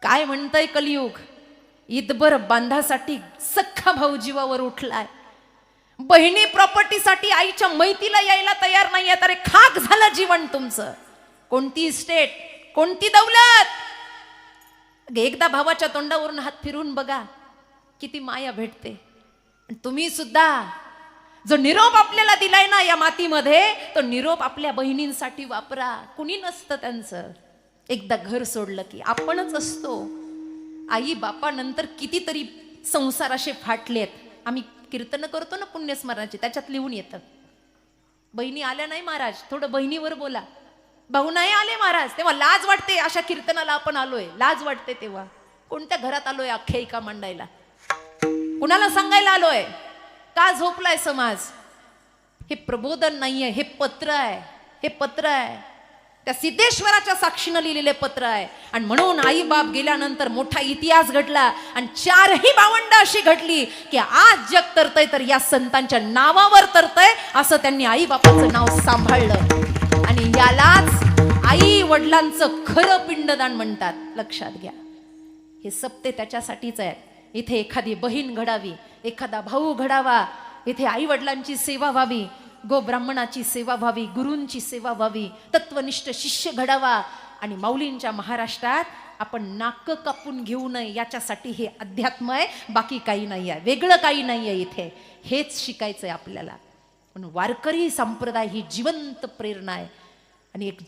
काय म्हणतंय कलियुग? ईदभर बांधासाठी सख्खा भाऊ जीवावर उठलाय. बहिणी प्रॉपर्टीसाठी आईच्या मैतीला यायला तयार नाहीये. अरे खाक झालं जीवन तुमचं. कोणती स्टेट, कोणती दौलत. एकदा भावाच्या तोंडावरून हात फिरून बघा, किती माया भेटते. आणि तुम्ही सुद्धा जो निरोप आपल्याला दिलाय ना या मातीमध्ये, तो निरोप आपल्या बहिणींसाठी वापरा. कुणी नसतं त्यांचं. एकदा घर सोडलं की आपणच असतो. आई बापानंतर कितीतरी संसार असे फाटलेत. आम्ही कीर्तन करतो ना पुण्यस्मरणाची, त्याच्यात लिहून येतं. बहिणी आल्या नाही महाराज, थोडं बहिणीवर बोला. भाऊ नाही आले महाराज, तेव्हा लाज वाटते. अशा कीर्तनाला आपण आलोय, लाज वाटते. तेव्हा कोणत्या घरात आलोय आख्यायिका मांडायला? कुणाला सांगायला आलोय? का झोपलाय समाज? हे प्रबोधन नाहीये, हे पत्र आहे. हे पत्र आहे त्या सिद्धेश्वराच्या साक्षीनं लिहिलेले पत्र आहे. आणि म्हणून आई बाप गेल्यानंतर मोठा इतिहास घडला. आणि चारही भावंड अशी घडली की आज जग तरतय तर या संतांच्या नावावर तरतय. असं त्यांनी आई बापाचं नाव सांभाळलं. आणि यालाच आई वडिलांचं खरं पिंडदान म्हणतात. लक्षात घ्या, हे सप्ते त्याच्यासाठीच आहे. इथे एखादी बहीण घडावी, एखादा भाऊ घडावा. इथे आई वडिलांची सेवा व्हावी, गो ब्राह्मणाची सेवा व्हावी, गुरूंची सेवा व्हावी, तत्वनिष्ठ शिष्य घडावा. आणि माऊलींच्या महाराष्ट्रात आपण नाक कापून घेऊ नये याच्यासाठी हे अध्यात्म आहे. बाकी काही नाही आहे, वेगळं काही नाही आहे. इथे हेच शिकायचंय आपल्याला. म्हणून वारकरी संप्रदाय ही जिवंत प्रेरणा आहे आणि एक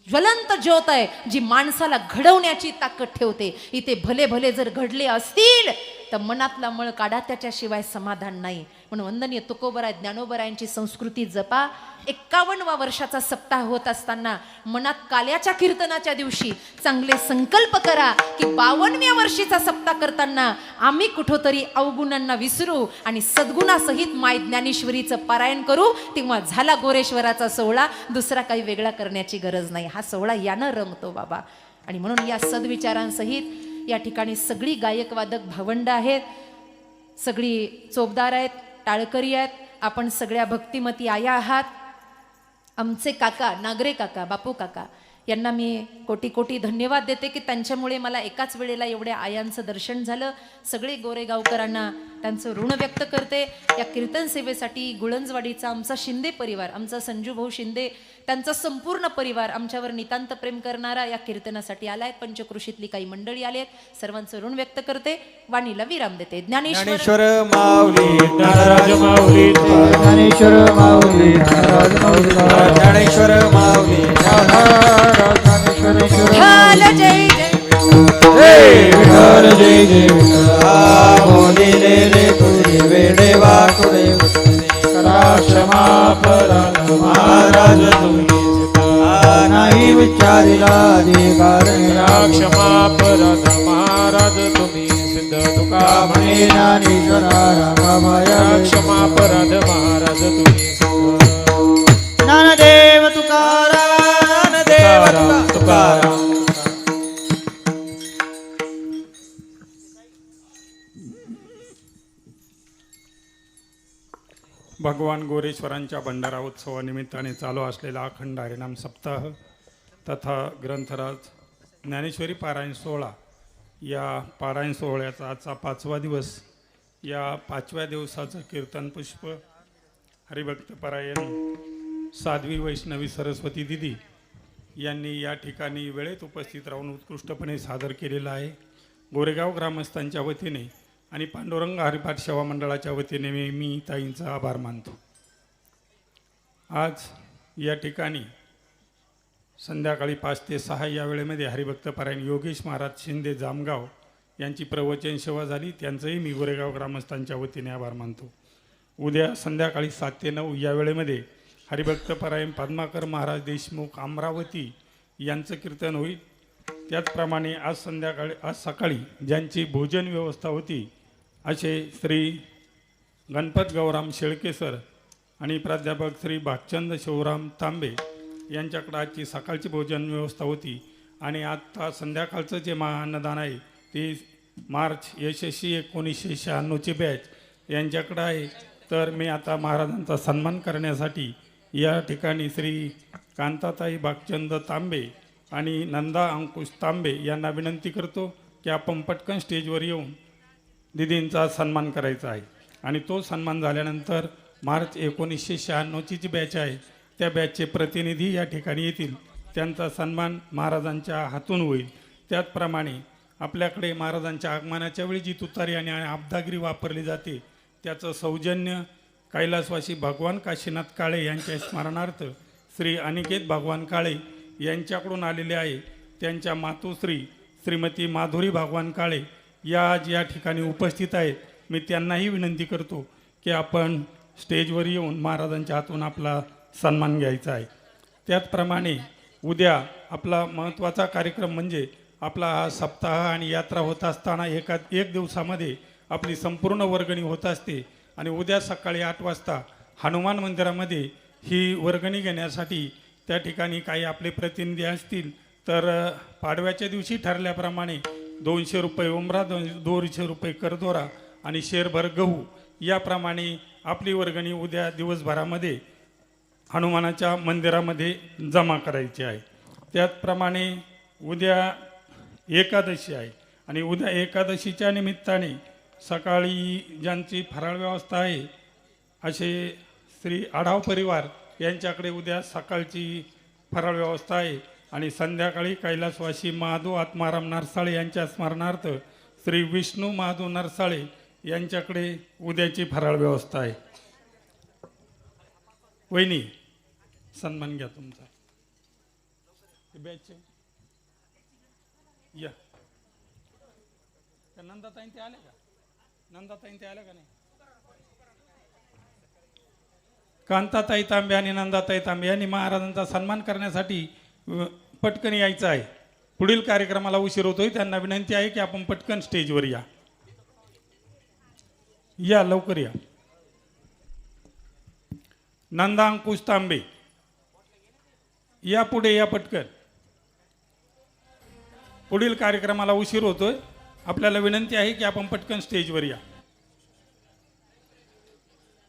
ज्वलंत ज्योत आहे जी माणसाला घडवण्याची ताकद ठेवते. इथे भले भले जर घडले असतील तर मनातला मळ काढा, त्याच्याशिवाय समाधान नाही. म्हणून वंदनीय तुकोबराय ज्ञानोबरायांची संस्कृती जपा. 51व्या वर्षाचा सप्ताह होत असताना मनात काल्याच्या कीर्तनाच्या दिवशी चांगले संकल्प करा की 52व्या वर्षीचा सप्ताह करताना आम्ही कुठोतरी अवगुणांना विसरू आणि सद्गुणासहित माय ज्ञानेश्वरीचं पारायण करू. तेव्हा झाला गोरेश्वराचा सोहळा. दुसरा काही वेगळा करण्याची गरज नाही. हा सोहळा यानं रंगतो बाबा. आणि म्हणून या सद्विचारांसहित या ठिकाणी सगळी गायक वादक भावंड आहेत, सगळी चोपदार आहेत, टाळकरी आहेत. आपण सगळ्या भक्तिमती आया आहात. आमचे काका नागरे काका, बापू काका यांना मी कोटी कोटी धन्यवाद देते की त्यांच्यामुळे मला एकाच वेळेला एवढ्या आयांचं दर्शन झालं. सगळे गोरेगावकरांना त्यांचं ऋण व्यक्त करते. या कीर्तन सेवेसाठी गुळंजवाडीचा आमचा शिंदे परिवार, आमचा संजू भाऊ शिंदे, त्यांचा संपूर्ण परिवार आमच्यावर नितांत प्रेम करणारा या कीर्तनासाठी आलाय. पंचकृषीतली काही मंडळी आली आहेत. सर्वांचं ऋण व्यक्त करते. वाणीला विराम देते. ज्ञानेश्वर माऊली ज्ञानराज माऊली, ज्ञानेश्वर माऊली ज्ञानेश्वर माऊली विठ्ठल जय जय जय जय बोलिले तुझे वेडे वाकुळे क्षमापराध महाराज तुम्ही नाही विचारिला अधिकार क्षमापराध महाराज तुम्ही सिद्ध तुका म्हणे ज्ञानेश्वरा रामाया क्षमापराध महाराज तुम्ही ज्ञानदेव तुकाराम तुकाराम. भगवान गोरेश्वरांच्या भंडारा उत्सवानिमित्ताने चालू असलेला अखंड हरिनाम सप्ताह तथा ग्रंथराज ज्ञानेश्वरी पारायण सोहळा या पारायण सोहळ्याचा आजचा 5वा दिवस. या 5व्या दिवसाचं कीर्तन पुष्प हरिभक्त परायण साध्वी वैष्णवी सरस्वती दिदी यांनी या ठिकाणी वेळेत उपस्थित राहून उत्कृष्टपणे सादर केलेलं आहे. गोरेगाव ग्रामस्थांच्या वतीने आणि पांडुरंग हरिपाठ सेवा मंडळाच्या वतीने मी ताईंचा आभार मानतो. आज या ठिकाणी संध्याकाळी 5 ते 6 या वेळेमध्ये हरिभक्त पारायण योगेश महाराज शिंदे जामगाव यांची प्रवचन सेवा झाली. त्यांचंही मी गोरेगाव ग्रामस्थांच्या वतीने आभार मानतो. उद्या संध्याकाळी 7 ते 9 या वेळेमध्ये हरिभक्त परायण पद्माकर महाराज देशमुख अमरावती यांचं कीर्तन होईल. त्याचप्रमाणे आज सकाळी ज्यांची भोजन व्यवस्था होती असे श्री गणपत गौराम शेळके सर आणि प्राध्यापक श्री भागचंद शिवराम तांबे यांच्याकडे आजची सकाळची भोजन व्यवस्था होती. आणि आत्ता संध्याकाळचं जे महाअन्नदान आहे ते मार्च यशस्वी 1996ची बॅच यांच्याकडे आहे. तर मी आता महाराजांचा सन्मान करण्यासाठी या ठिकाणी श्री कांताताई भागचंद तांबे आणि नंदा अंकुश तांबे यांना विनंती करतो की आपण पटकन स्टेजवर येऊन दिदींचा सन्मान करायचा आहे. आणि तो सन्मान झाल्यानंतर मार्च 1996ची जी बॅच आहे त्या बॅचचे प्रतिनिधी या ठिकाणी येतील. त्यांचा सन्मान महाराजांच्या हातून होईल. त्याचप्रमाणे आपल्याकडे महाराजांच्या आगमनाच्या वेळी जी तुतारी आणि आब्दागिरी वापरली जाते त्याचं सौजन्य कैलासवासी भगवान काशीनाथ काळे यांच्या स्मरणार्थ श्री अनिकेत भगवान काळे यांच्याकडून आलेले आहे. त्यांच्या मातोश्री श्रीमती माधुरी भगवान काळे या आज या ठिकाणी उपस्थित आहेत. मी त्यांनाही विनंती करतो की आपण स्टेजवर येऊन महाराजांच्या हातून आपला सन्मान घ्यायचा आहे. त्याचप्रमाणे उद्या आपला महत्त्वाचा कार्यक्रम म्हणजे आपला हा सप्ताह आणि यात्रा होत असताना एक दिवसामध्ये आपली संपूर्ण वर्गणी होत असते. आणि उद्या सकाळी 8 वाजता हनुमान मंदिरामध्ये ही वर्गणी घेण्यासाठी त्या ठिकाणी काही आपले प्रतिनिधी असतील. तर पाडव्याच्या दिवशी ठरल्याप्रमाणे 200 रुपये उमरा, 200 रुपये करदोरा आणि शेरभर गहू याप्रमाणे आपली वर्गणी उद्या दिवसभरामध्ये हनुमानाच्या मंदिरामध्ये जमा करायची आहे. त्याचप्रमाणे उद्या एकादशी आहे आणि उद्या एकादशीच्या निमित्ताने सकाळी ज्यांची फराळ व्यवस्था आहे असे श्री आढाव परिवार यांच्याकडे उद्या सकाळची फराळ व्यवस्था आहे. आणि संध्याकाळी कैलासवासी महादेव आत्माराम नरसाळे यांच्या स्मरणार्थ श्री विष्णू महादेव नरसाळे यांच्याकडे उद्याची फराळ व्यवस्था आहे. वहिनी सन्मान घ्या तुमचा. या नंदाताईन ते आले का? नंदाताईन ते आले का नाही? कांताताई तांबे आणि नंदाताई तांबे यांनी महाराजांचा सन्मान करण्यासाठी पटकन यायचं आहे. पुढील कार्यक्रमाला उशीर होतोय. त्यांना विनंती आहे की आपण पटकन स्टेजवर या लवकर या. नंदा अंकुश तांबे या पुढे या पटकन. पुढील कार्यक्रमाला उशीर होतोय. आपल्याला विनंती आहे की आपण पटकन स्टेजवर या.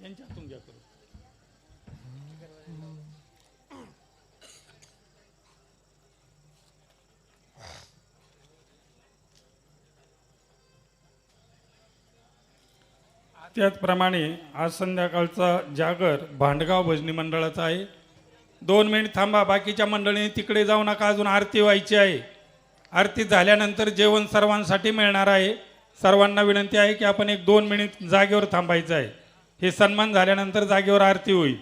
यांच्या हातून घ्या करू. त्याचप्रमाणे आज संध्याकाळचा जागर भांडगाव भजनी मंडळाचा आहे. 2 मिनिट थांबा. बाकीच्या मंडळींनी तिकडे जाऊ नका. अजून आरती व्हायची आहे. आरती झाल्यानंतर जेवण सर्वांसाठी मिळणार आहे. सर्वांना विनंती आहे की आपण 1-2 मिनिट जागेवर थांबायचं आहे. हे सन्मान झाल्यानंतर जागेवर आरती होईल.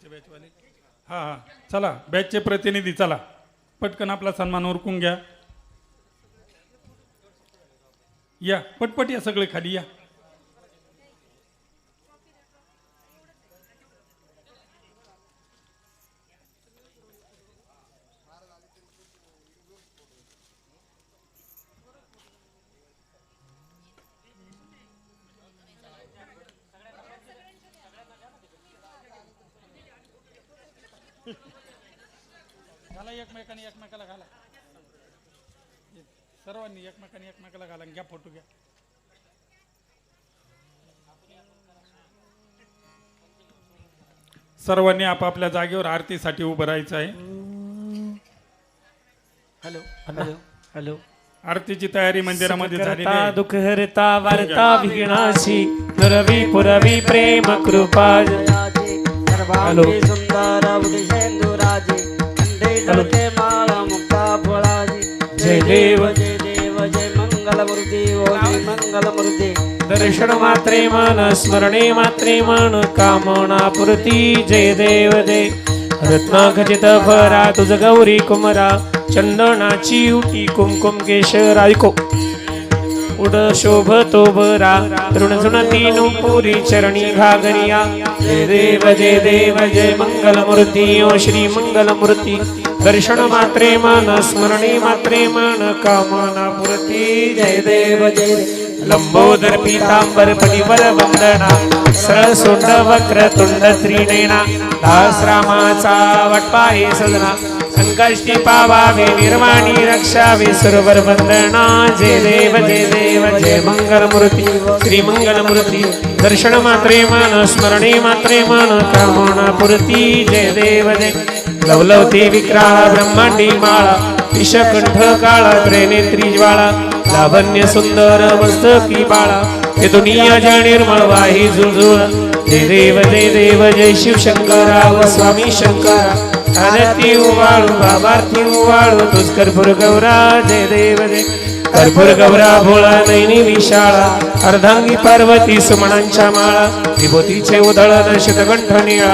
बॅचवाले हां चला. बॅचचे प्रतिनिधी चला पटकन आपला सन्मान उरकून घ्या. या पटपट या सगळे खाली या. घाला एकमेकांनी एकमेकाला घाला, सर्वांनी एकमेकांनी एकमेकाला घाला, घ्या फोटो घ्या. सर्वांनी आपापल्या जागेवर आरतीसाठी उभं राहायचं आहे. Hello hello hello. आरतीची तयारी मंदिरामध्ये झालेली करता आहे. दुःख हरता वार्ता विघ्नाशी दुरवी पुरवी प्रेम कृपा. हॅलो. सुंदर उदिशेंदुराजी कंठे जळके माळ मुक्ता फळाजी. जय देव जय देव जय मंगलमूर्ती ओजी मंगलमूर्ती. दर्शन मात्रे मन स्मरणे मात्रे मन कामना पुरती. जय देव जय. रत्नाखचित भरा तुझ गौरी कुमरा चंदनाची उटी कुमकुम केशर ऐको उड शोभतो बरा तृण झुणती नुपुरी चरणी घागरिया. जय देव जय मंगलमूर्ती ओ श्री मंगलमूर्ती. दर्शन मात्रे मन स्मरणे मात्रे मन कामना पुरती. जय देव जय. लंबोदर पीतांबर परिवर वंदना सरळ सोंड वक्र तुंड त्रिनयना. दास रामाचा वटपाहे सजना संकष्टी पावावे निर्वाणी रक्षावे सुरवर वंदना. जय देव जय मंगलमूर्ती श्री मंगलमूर्ती. दर्शन मात्रे मन स्मरणे मात्रे मन कामना पुरती. जय देव जय. लवलवते विक्राळा ब्रह्मांडी माळा विषकंठ काळा त्रिनेत्री ज्वाळा. लावण्य सुंदर मस्तकी बाळा हे दुनिया जय निर्मळ वाही जुळजुळ. जय देव जय शिवशंकरा व स्वामी शंकरा. आरती उवाळू बाबार्थी उवाळू तुझ कर्पूर गौरा. जय देव जय. कर्पूर गौरा भोळा नैनी विशाळा अर्धांगी पार्वती सुमणांच्या माळा. विभूतीचे उधळण शीतकंठ निळा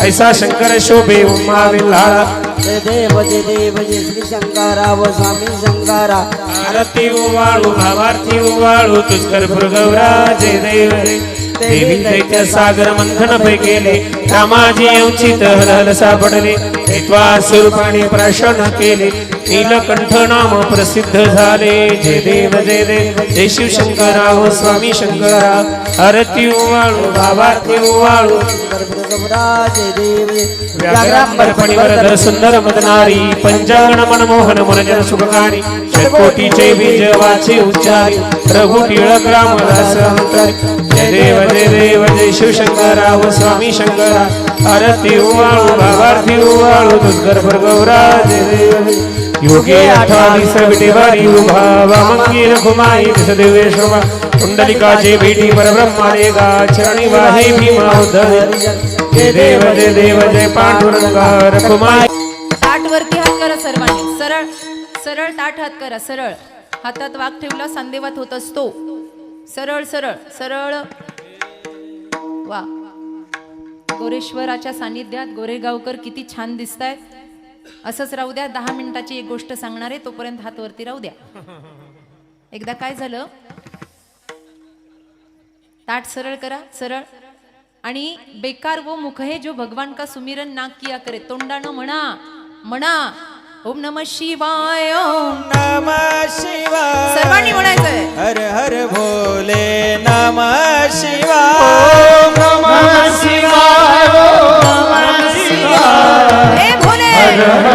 ऐसा शंकर शोभे उमा विल्हाळा. जय देव जय श्री शंकरा व स्वामी शंकरा. आरती उवाळू भावार्थी उवाळू तुझ कर्पूर गौरा. जय देव जय. देवी दैत्य सागर मंथन पै केले रामाजी उचित हलहल सापडले. हेत्वा स्वरूपाने प्राशन केले नीलकंठ नाम प्रसिद्ध झाले. जय देव जय शिवशंकरा व स्वामी शंकरा. आरती उवाळू भावार्थी उवाळू जय देव व्याघ्रांबर फणीवर सुंदर मदनारी. पंचांगण मनमोहन मनजन सुखकारी. षटकोटीचे बीज वाचे उच्चारी रघु टिळक रामदास अंतरी. जय देव जय शिवशंकरा व स्वामी शंकरा. आरती उवाळू भावार्थी उवाळू दुष्कर गौरा. जय देव योगे 28 विटेवारी उभा वामंगी रघुमाई दिव्य शोभा. कुंडलिकाचे भेटी परब्रह्माने गा चरणी वाहे भीमा उद्धव. जय देव जय पांडुरंगा रघुमाई. ताट वरती हात करा सर्वांनी. सरळ सरळ ताट हात करा. सरळ हातात वाक ठेवला सांदेवात होत असतो. सरळ सरळ सरळ. वा गोरेश्वराच्या सानिध्यात गोरेगावकर किती छान दिसतायत. असंच राहू द्या. 10 मिनिटाची एक गोष्ट सांगणार आहे तोपर्यंत हात वरती राहू द्या. एकदा काय झालं ताट सरळ करा सरळ. आणि बेकार वो मुख है जो भगवान का सुमिरन ना किया करे. तोंडानं म्हणा ओम नमः शिवाय ओम नमः शिवाय. सर्वांनी म्हणायचंय. हर हर भोले नमः शिवाय. ओम नमः शिवाय. ओम नमः शिवाय. हे भोले नमः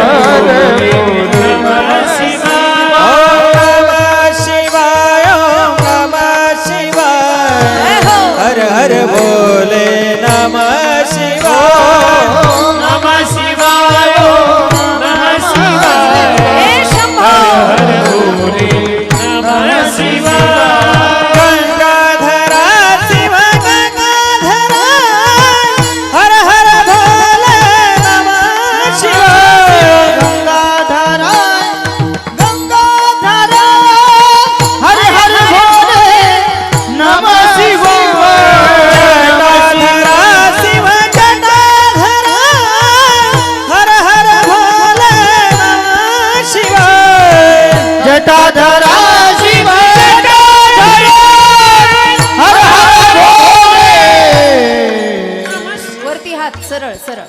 शिवाय. ओम नमः शिवाय. ओम नमः शिवाय. जय हो. हर हर भोले नमः शिवाय. ओम नमः शिवाय. ओम नमः शिवाय. हे शंभो. हर भोले नमः शिवाय. गंगाधरा शिव गंगाधरा. हर हर भोले नमः शिवाय. गंगाधरा गंगाधरा. हर हर भोले नमः शिवाय. जटाधरा शिव जटाधरा. हर हर भोले नमः शिवाय. जटाधरा शिव जटाधरा. हर हर भोले. वरती हात सरळ सरळ.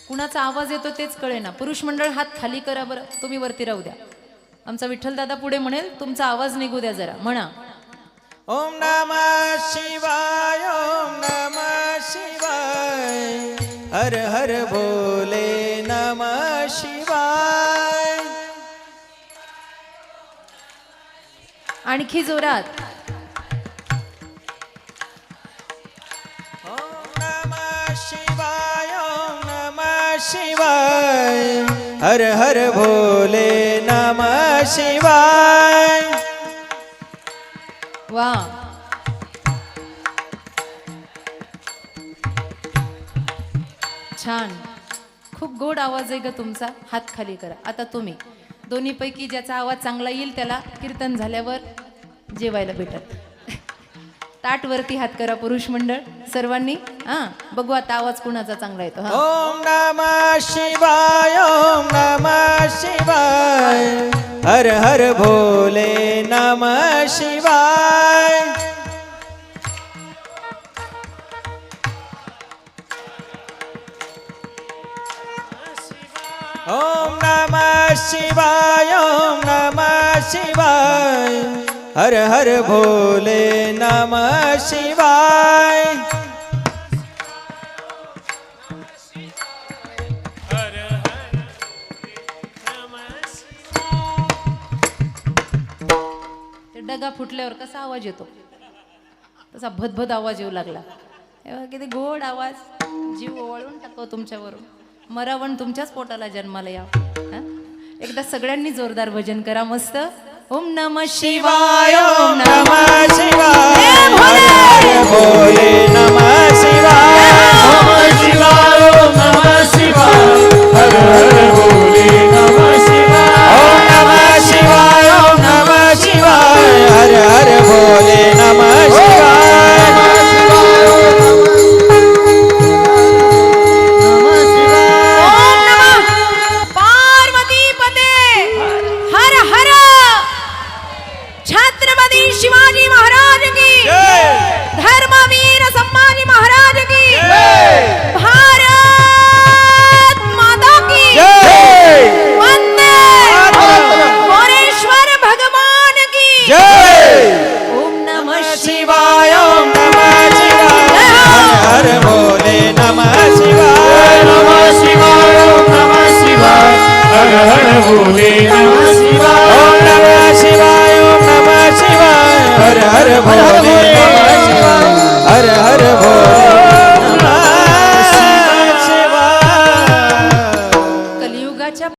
कुणाचा आवाज येतो तेच कळेना. पुरुष मंडळ हात खाली करा बरं. तुम्ही वरती राहू द्या. आमचा विठ्ठल दादा पुढे म्हणेल तुमचा आवाज निघू द्या जरा. म्हणा ओम नमः शिवाय. ओम नमः शिवाय. हर हर भोले नमः शिवाय. आणखी जोरात. ओम नमः शिवाय ओम नमः शिवाय. हर हर भोले नमः शिवाय. वा. छान. खूप गोड आवाज आहे ग तुमचा. हात खाली करा. आता तुम्ही दोन्हीपैकी ज्याचा आवाज चांगला येईल त्याला कीर्तन झाल्यावर जेवायला भेटत. ताट वरती हात करा पुरुष मंडळ सर्वांनी. हा बघू आता आवाज कुणाचा चांगला येतो. हा ओम नमः शिवाय ओम नमः शिवाय. हर हर भोले नमः शिवाय. ओम नमः शिवाय ओम नमः शिवाय. हर हर भोले नमः शिवाय. ते डगा फुटल्यावर कसा आवाज येतो तसा भदभद आवाज येऊ लागला. तेव्हा किती गोड आवाज. जीव ओवाळून टाकतो तुमच्यावरून. मरावण तुमच्याच पोटाला जन्माला या. एकदा सगळ्यांनी जोरदार भजन करा मस्त. ओम नमः शिवाय ओम नमः शिवाय. हर हर भोले नमः शिवाय. शिवाय ओम